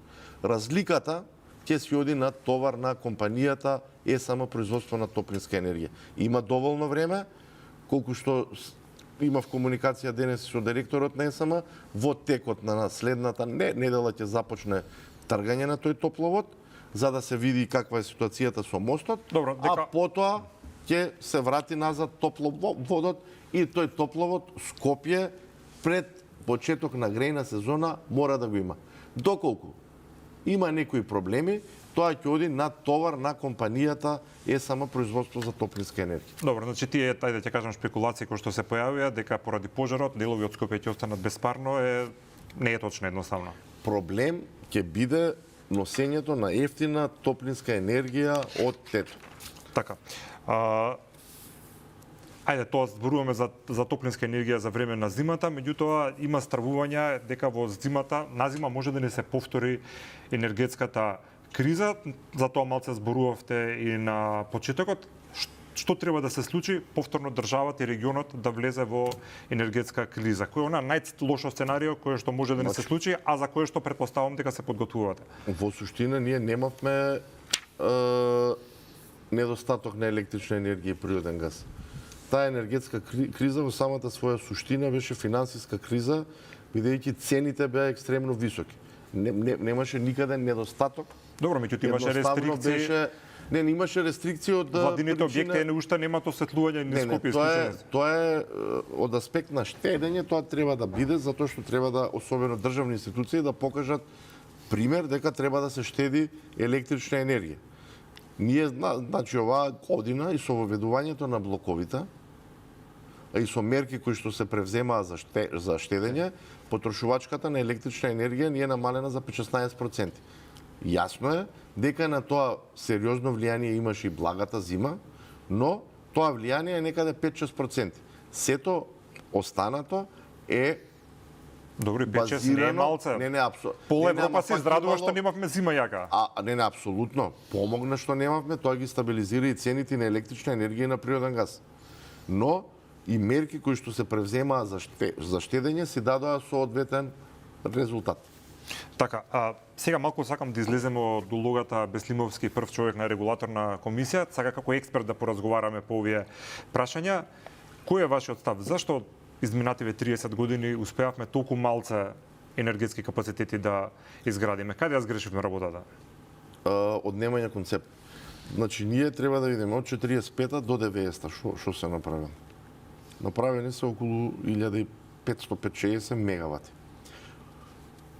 Разликата ќе се оди на товар на компанијата ЕСМ производство на топлинска енергија. Има доволно време, колку што имав комуникација денес со директорот на ЕСМ, во текот на следната недела ќе започне тргање на тој топловод, за да се види каква е ситуацијата со мостот, Добро, дека... а потоа ќе се врати назад топловодот и тој топловод Скопје пред почеток на грејна сезона мора да го има. Доколку има некои проблеми, тоа ќе оди на товар на компанијата ЕСМ производство за топлинска енергија. Добро, значи тие, ајде ќе кажам, шпекулации кои што се појавија дека поради пожарот делови од Скопје ќе останат безпарно не е точно едноставно. Проблем ќе биде носењето на ефтина топлинска енергија од тето. Така. Ајде, тоа зборуваме за топлинска енергија за време на зимата, меѓутоа има стравувања дека во зимата, на зима може да не се повтори енергетската криза, за тоа малце зборувавте и на почетокот. Што треба да се случи повторно државата и регионот да влезе во енергетска криза? Кој е она најлошо сценарио кое што може да не се случи, а за кое што претпоставам дека се подготвувате? Во суштина ние немавме недостаток на електрична енергија и природен газ. Таа енергетска криза во самата своја суштина беше финансиска криза, бидејќи цените беа екстремно високи. Немаше никаде недостаток. Добро, меѓутоа имаше рестрикции. Не имаше рестрикции од владините објекти не уште немаат осветлување ни Скопје исклучено. Тоа е од аспект на штедење, тоа треба да биде затоа што треба да особено државни институции да покажат пример дека треба да се штеди електрична енергија. Ние значи оваа година и со воведувањето на блоковите, а и со мерки кои што се превземаа за штедење, потрошувачката на електрична енергија ни е намалена за 16%. Јасно е дека на тоа сериозно влијание имаше и благата зима, но тоа влијание е некаде 5-6%. Сето останато е добри 5-6 не е малце. Не, апсолутно. Пол Европа се издрадува што немавме зима јака. Не, апсолутно. Помогна што немавме, тоа ги стабилизира и цените на електрична енергија и на природен газ. Но и мерки кои што се превземаа за штедење си дадоа соодветен резултат. Така, сега малку сакам да излеземе од улогата Беслимовски, прв човек на регулаторна комисија, сака како експерт да поразговараме по овие прашања. Кој е вашиот став? Зашто изминативе 30 години успеавме толку малце енергетски капацитети да изградиме? Каде ја сгрешивме работата? Од немање концепт. Значи, ние треба да видиме од 45-та до 90-та што се направено. Направени се околу 1560 мегавати.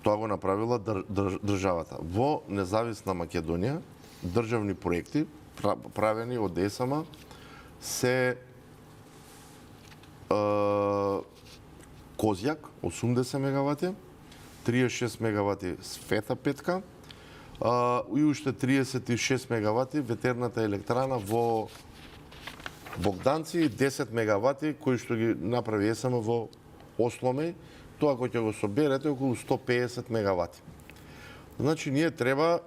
Тоа го направила државата. Во независна Македонија, државни проекти правени од ЕСМ се Козјак 80 мегавати, 36 мегавати Света Петка и уште 36 мегавати ветерната електрана во Богданци, 10 мегавати кои што ги направи ЕСМ во Осломеј. Тоа кој ќе го соберете околу 150 мегавати. Значи, ние треба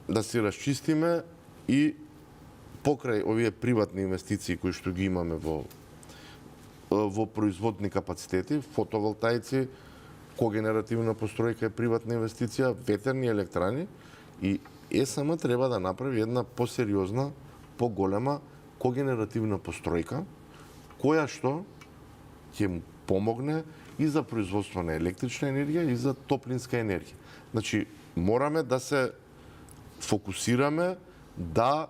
да си расчистиме и покрај овие приватни инвестиции кои што ги имаме во производни капацитети, фотоволтаици, когенеративна постројка е приватна инвестиција, ветерни електрани и ЕСМ треба да направи една посериозна, поголема когенеративна постројка која што ќе му помогне и за производство на електрична енергија и за топлинска енергија. Значи, мораме да се фокусираме да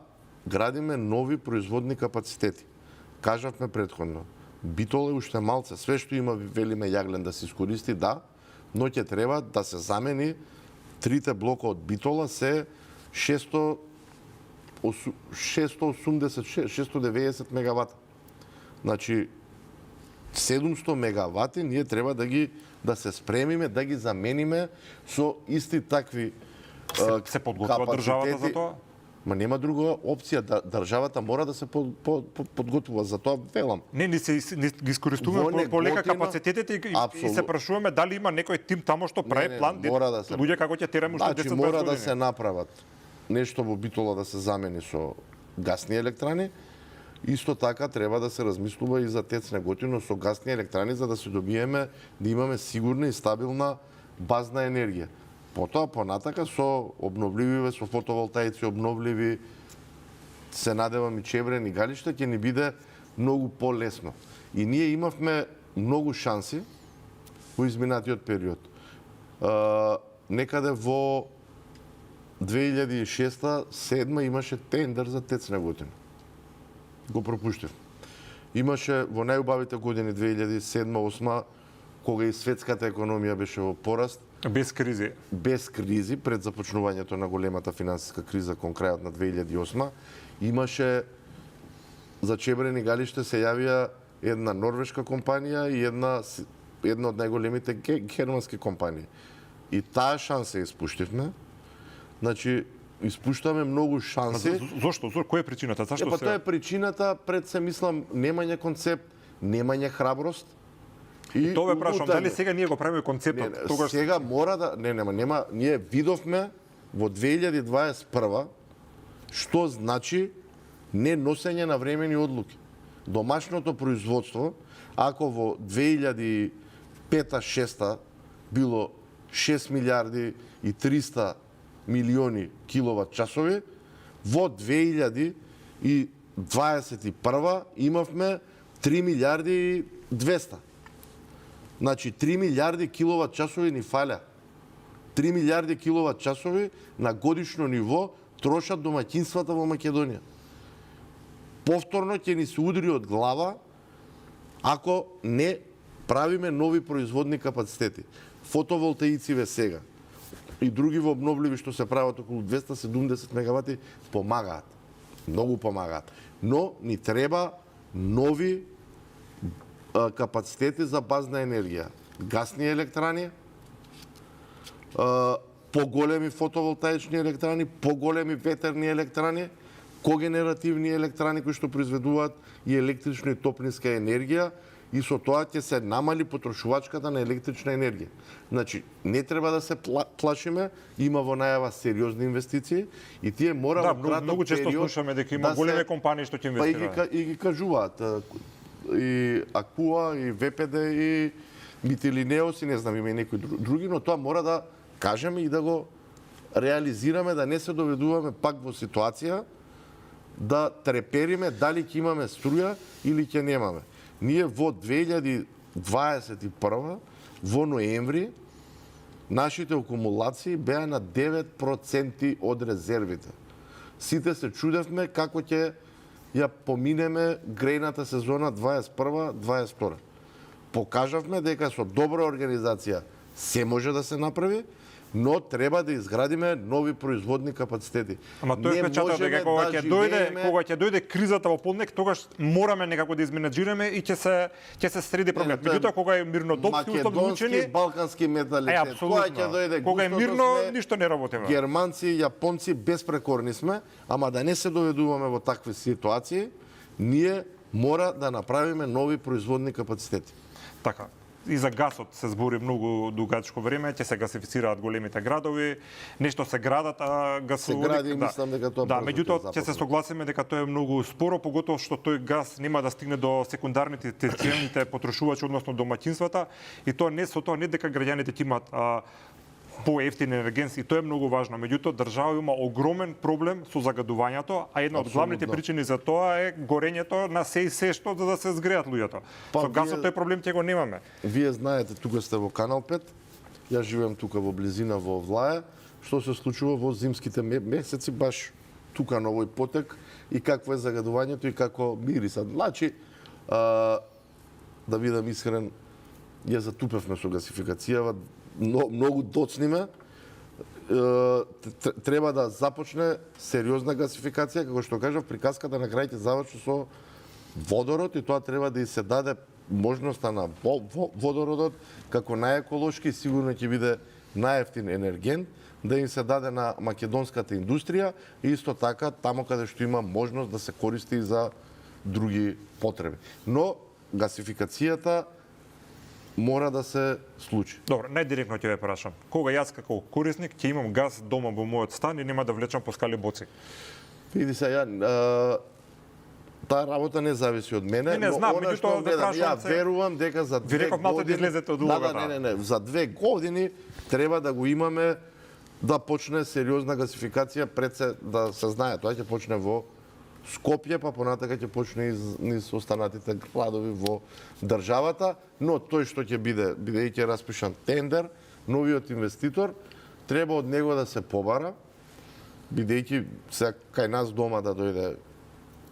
градиме нови производни капацитети. Кажавме претходно, Битола е уште малце, све што има велиме јаглен да се искористи, да, но ќе треба да се замени трите блока од Битола се 680-690 мегавата. Значи, 700 мегавати ние треба да се спремиме, да ги замениме со исти такви се подготвува државата за тоа? Ма нема друга опција. Државата мора да се подготвува. За тоа велам. Не ги искористуваме по лека капацитетите и се прашуваме дали има некој тим тамо што прави план, луѓе како ќе тераме уште 10 години. Мора да се направат нешто во Битола да се замени со гасни електрани. Исто така треба да се размислува и за ТЕЦ Неготино со гасни електрани за да се добиеме да имаме сигурна и стабилна базна енергија. Потоа понатака со обновливи, со фотоволтаици обновливи, се надевам и чебрени галишта ќе ни биде многу полесно. И ние имавме многу шанси во изминатиот период. Некаде во 2006-2007 имаше тендер за ТЕЦ Неготино. Го пропуштив. Имаше во најубавите години 2007-2008 кога и светската економија беше во пораст. Без кризи. Без кризи, пред започнувањето на големата финансиска криза кон крајот на 2008, имаше за чебрени галиште се јавија една норвешка компанија и една од најголемите германски компании. И таа шанса испуштивме. Значи, испуштаме многу шанси. Зошто? Која е причината? Зашто тоа е причината, пред се мислам, немање концепт, немање храброст. И тоа ве прашувам, дали сега ние го правиме концептот? Тогаш сега мора да нема. Ние видовме во 2021 што значи не носење на времени одлуки. Домашното производство, ако во 2005-2006 било 6 милиарди и 300 милиони киловат часови, во 2021 имавме 3 милиарди и 200. Значи 3 милиарди киловат часови ни фаля. 3 милиарди киловат часови на годишно ниво трошат домаќинствата во Македонија. Повторно ќе ни се удри од глава ако не правиме нови производни капацитети. Фотоволтаици сега и други во обновливи што се прават околу 270 мегавати помагаат. Многу помагаат. Но ни треба нови капацитети за базна енергија. Гасни електрани, поголеми фотоволтаични електрани, поголеми ветерни електрани, когенеративни електрани кои што произведуваат и електрична и топлинска енергија, и со тоа ќе се намали потрошувачката на електрична енергија. Значи, не треба да се плашиме, има во најава сериозни инвестиции и тие мора во краток период... многу често слушаме дека има големи компании што ќе инвестираат. Па и ги кажуваат, и АКУА, и ВПД, и Митилинеос, и не знам, има и некои други, но тоа мора да кажеме и да го реализираме, да не се доведуваме пак во ситуација да трепериме дали ќе имаме струја или ќе немаме. Ние во 2021 во ноември нашите акумулации беа на 9% од резервите. Сите се чудевме како ќе ја поминеме грејната сезона 21-22. Покажавме дека со добра организација се може да се направи, но треба да изградиме нови производни капацитети. Ама тој впечатал дека кога ќе дојде кризата во полнек, тогаш мораме некако да изменаџираме и ќе се среди проблем. Меѓутоа кога е мирнодопски услови учени, балкански менталитет. Кога ќе дојде кога е мирно, ништо не работиме. Германци, јапонци безпрекорни сме, ама да не се доведуваме во такви ситуации, ние мора да направиме нови производни капацитети. Така. И за гасот се збори многу дугачко време, ќе се гасифицираат големите градови, нешто се градат, а гасоводи... Се гради, мислам дека тоа... Да, меѓутоа ќе се согласиме дека тоа е многу споро, поготово што тој газ нема да стигне до секундарните терцијалните потрошувачи, односно домаќинствата, и тоа не со тоа не дека граѓаните ќе имаат поевтин енергенс, и тоа е многу важно. Меѓутоа, држава има огромен проблем со загадувањето, а една од главните причини за тоа е горењето на се и се што за да се згреат луѓето. Со гасот тој проблем ќе го немаме. Вие знаете, тука сте во Канал 5, јас живеам тука во близина во Влаја, што се случува во зимските месеци, баш тука на овој потек, и какво е загадувањето и како мирисат. Значи, да бидам искрен, ја затупевме со гасификацијава, многу доцниме, треба да започне сериозна гасификација, како што кажав, приказката на крај ќе заврши со водород и тоа треба да и се даде можноста на водородот како најеколошки, сигурно ќе биде најевтин енерген, да им се даде на македонската индустрија и исто така таму каде што има можност да се користи и за други потреби. Но гасификацијата мора да се случи. Добро, најдиректно ќе ве прашам. Кога јас како корисник ќе имам газ дома во мојот стан и нема да влечам по скали боци? Види се, таа работа не зависи од мене, Не знам, меѓутоа да гледам, ја прашувам се. верувам дека за 2 години... Ви реков малку да излезете од улогата. Не, за 2 години треба да го имаме да почне сериозна гасификација пред се да се знае. Тоа ќе почне во Скопје, па понатака ќе почне низ останатите градови во државата, но тој што ќе биде, бидејќи е распишан тендер, новиот инвеститор треба од него да се побара, бидејќи сега кај нас дома да дојде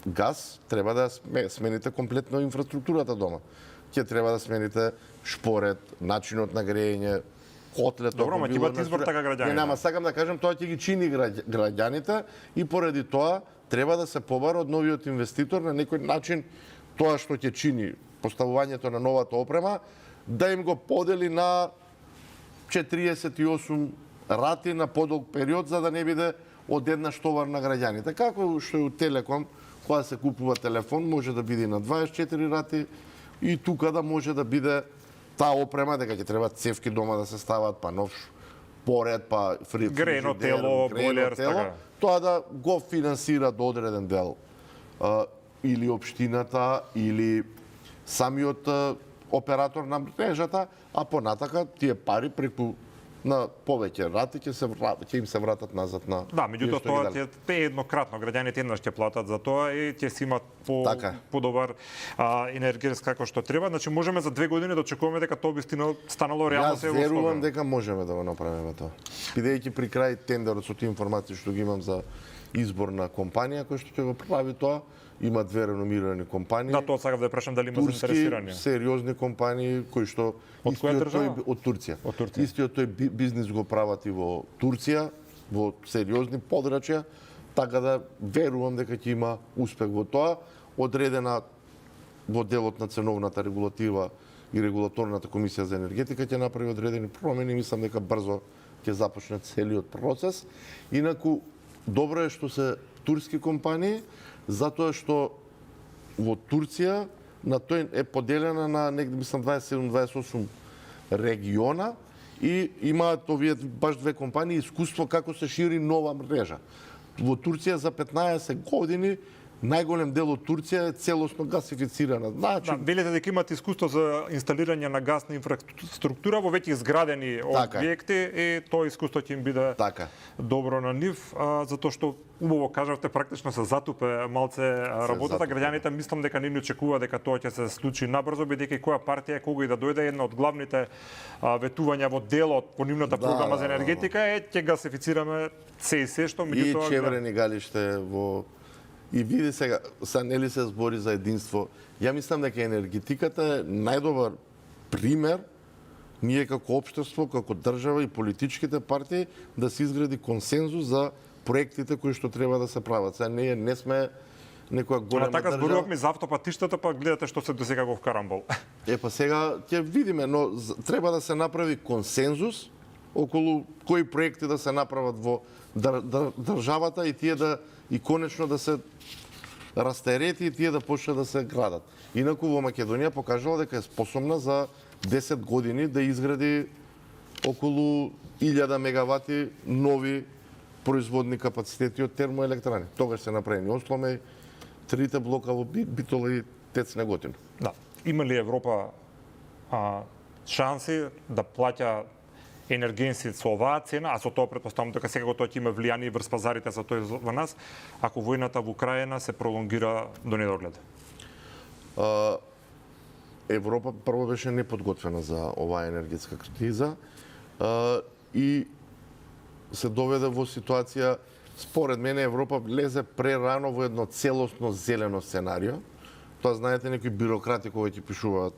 газ, треба да смените комплетно инфраструктурата дома. Ќе треба да смените шпоред, начинот на грејење, котлето. Добро, ма ќе имат избор така граѓаните. Не, ама сакам да кажам, тоа ќе ги чини граѓаните и поради тоа треба да се побара од новиот инвеститор на некој начин тоа што ќе чини поставувањето на новата опрема, да им го подели на 48 рати на подолг период, за да не биде одеднаш товар на граѓаните. Како што е у Телеком, кога се купува телефон, може да биде на 24 рати и тука да може да биде таа опрема, дека ќе треба цевки дома да се стават, па нов поред, па грејно тело, бойлер, така. Тоа да го финансира до одреден дел или општината, или самиот оператор на мрежата, а понатака тие пари преку на повеќе рати ќе им се вратат назад на... Да, меѓутоа тоа ќе е еднократно, граѓаните еднаш ќе платат за тоа и ќе си имат подобар енергијс како што треба. Значи можеме за 2 години да очекуваме дека тоа би станало реално се Јас верувам дека можеме да го направиме тоа. Бидејќи при крај тендерот со тие информации што ги имам за избор на компанија која што ќе го прави тоа, има 2 реномирани компании. Да, тоа сакав да прашам дали има заинтересирани. Сериозни компании кои што од која држава? Од Турција. Од Турција. Истиот тој бизнис го прават и во Турција, во сериозни подрачја, така да верувам дека ќе има успех во тоа. Одредена во делот на ценовната регулатива и регулаторната комисија за енергетика ќе направи одредени промени, мислам дека брзо ќе започне целиот процес. Инаку добро е што се турски компании, затоа што во Турција на тој е поделена на негде мислам 27-28 региона и имаат овие баш 2 компании искуство како се шири нова мрежа. Во Турција за 15 години најголем дел од Турција е целосно гасифицирана. Значи, да, велите дека имате искуство за инсталирање на гасна инфраструктура во веќе изградени објекти и тоа искуство ќе им биде добро на нив, затоа што убаво кажавте, практично се затупе малце работата. Граѓаните мислам дека не ни очекува дека тоа ќе се случи набрзо, бидејќи која партија кога и да дојде, една од главните ветувања во делот по нивната програма за енергетика е ќе гасифицираме се и се што меѓутоа и Чеврен и Галиште во... И види сега, нели се збори за единство. Ја мислам дека енергетиката е најдобар пример ние како општество, како држава и политичките партии да се изгради консензус за проектите кои што треба да се прават. Сега ние не сме некоја голема така држава. зборувавме за автопатиштата, па гледате што се досега го вкарамбол. Па сега ќе видиме, но треба да се направи консензус околу кои проекти да се направат во државата и тие да и конечно да се растерети и тие да почнат да се градат. Инаку во Македонија покажала дека е способна за 10 години да изгради околу 1000 мегавати нови производни капацитети од термоелектрани. Тогаш се направени Осломеј, 3 блока во Битола и ТЕЦ Неготино. Да. Има ли Европа шанси да плаќа енергенси со оваа цена, а со тоа претпоставам дека секако тоа ќе има влијание врз пазарите за тој во нас, ако војната во Украина се пролонгира до недоглед? Европа прво беше неподготвена за оваа енергетска криза и се доведе во ситуација, според мене Европа влезе прерано во едно целосно зелено сценарио. Тоа знаете, некои бюрократи кога ќе пишуваат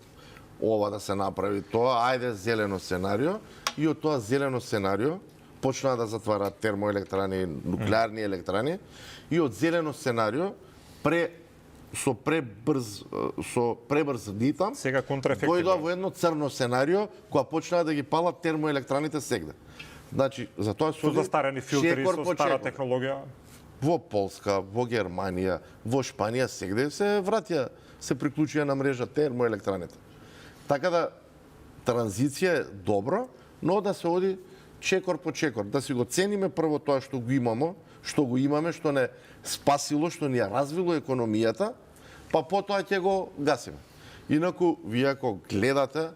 ова да се направи тоа, ајде зелено сценарио, и од тоа зелено сценарио почнаа да затвараат термоелектрани, нуклеарни електрани, и од зелено сценарио со пребрз ритам сега контраефективно дојдоа во едно црно сценарио кога почнаа да ги палат термоелектраните сегде. Значи, затоа Со застарени филтри, чекор со по стара чекор. технологија. Во Полска, во Германија, во Шпанија, сегде се вратија, се приклучија на мрежа термоелектраните. Така да, транзиција е добро, но да се оди чекор по чекор, да си го цениме прво тоа што го имаме, што не спасило, што ни ја развило економијата, па потоа ќе го гасиме. Инаку, вие ако гледате,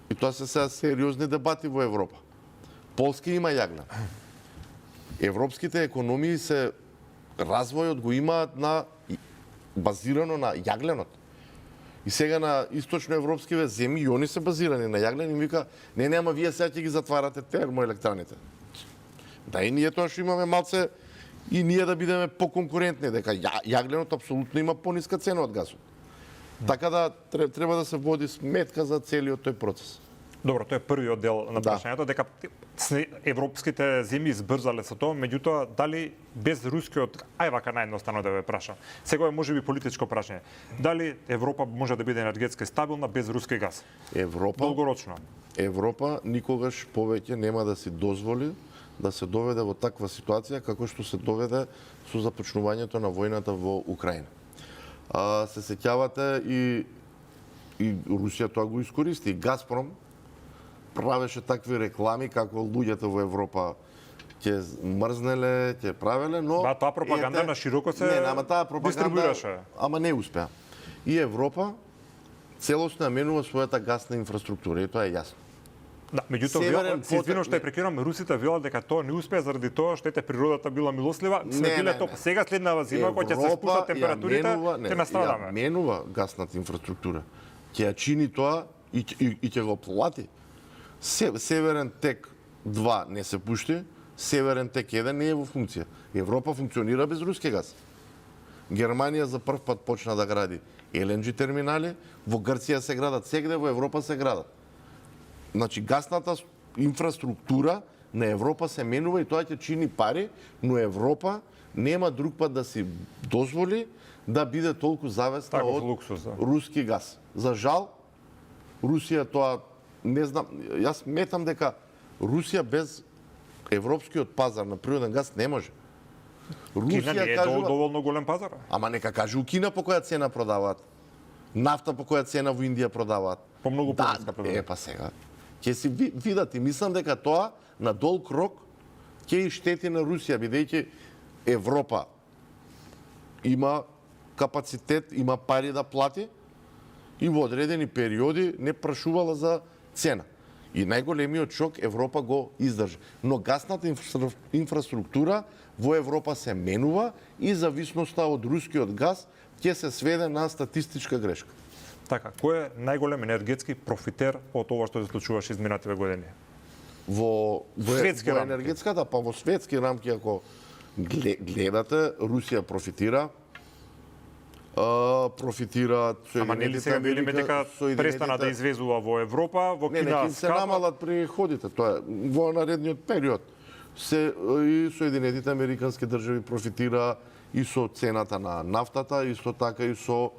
и тоа се сега сериозни дебати во Европа, Полска има јаглен. Европските економии се развојот го имаат базирано на јагленот. И сега на источноевропскиве земји и они се базирани на јаглен и вика, не, ама вие сега ќе ги затварате термоелектраните. Да и ние тоа што имаме малце и ние да бидеме поконкурентни, дека јагленот апсолутно има пониска цена од газот. Така да треба да се води сметка за целиот тој процес. Добро, тоа е првиот дел на прашањето, дека европските земји избрзале со тоа, меѓутоа дали без рускиот, вака наједноставно да ве прашам. Сега е можеби политичко прашање. Дали Европа може да биде енергетски стабилна без руски газ? Долгорочно. Европа никогаш повеќе нема да си дозволи да се доведе во таква ситуација како што се доведе со започнувањето на војната во Украина. Се сеќавате и Русија тоа го искористи. Газпром правеше такви реклами како луѓето во Европа ќе мрзнеле, ќе правеле, но таа пропаганда на широко се дистрибуираше. Ама не успеа. И Европа целосно менува својата гасна инфраструктура, и тоа е јасно. Да, меѓутоа, се извинувам што ја прекинувам, русите велат дека тоа не успеа заради тоа што природата била милослива, се биле топ. Сега следнава зима кога ќе се спустат температурите, ќе настрадаме. Ја менува гасната инфраструктура. Ќе ја чини тоа и ќе го плати. Северен тек 2 не се пушти, Северен тек 1 не е во функција. Европа функционира без руски газ. Германија за прв пат почна да гради LNG терминали, во Грција се градат, сегде во Европа се градат. Значи, гасната инфраструктура на Европа се менува и тоа ќе чини пари, но Европа нема друг пат да си дозволи да биде толку завесна од руски газ. За жал, Русија тоа, не знам, јас сметам дека Русија без европскиот пазар на природен газ не може. Кина не е доволно голем пазар. Ама нека каже у Кина по која цена продаваат. Нафта по која цена во Индија продаваат. По многу пониска продаваат. Па сега. Ќе си видат и мислам дека тоа на долг рок ќе и штети на Русија, бидејќи Европа има капацитет, има пари да плати и во одредени периоди не прашувала за цена. И најголемиот шок Европа го издржа. Но гасната инфраструктура во Европа се менува и зависноста од рускиот газ ќе се сведе на статистичка грешка. Така, кој е најголем енергетски профитер од ова што се случуваше изминативе години? Во енергетската, па во светски рамки, ако гледате, Русија профитира, Ама нели сега велиме дека престана да извезува во Европа, во Кина се намалат приходите, тоа е во наредниот период. И Соединетите Американски држави профитира и со цената на нафтата, исто така и со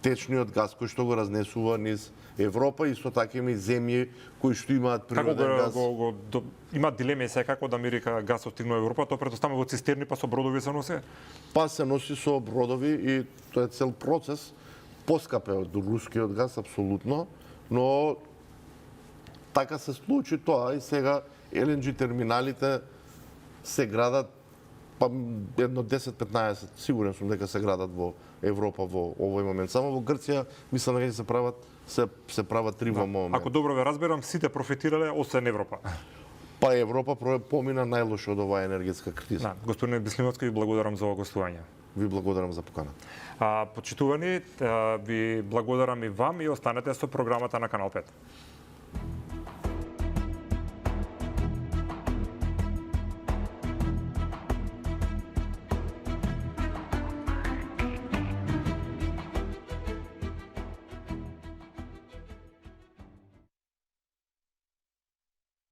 течниот газ кој што го разнесува низ Европа, исто така има и земји кои што имаат природен газ. Има дилеми сега како да Америка газ стигнува Европа, тоа претпоставувам во цистерни па со бродови се носи? Па се носи со бродови и тоа е цел процес. Поскапе од рускиот газ апсолутно, но така се случи тоа и сега LNG терминалите се градат па едно 10-15, сигурен сум дека се градат во Европа во овој момент. Само во Грција мислам дека се прават 3 во момент. Ако добро ве разберам, сите профитирале освен Европа. Па Европа помина најлошо од оваа енергетска криза. Господин Бислимовски, ви благодарам за ова гостување. Ви благодарам за покана. Почитувани, ви благодарам и вам и останете со програмата на Канал 5.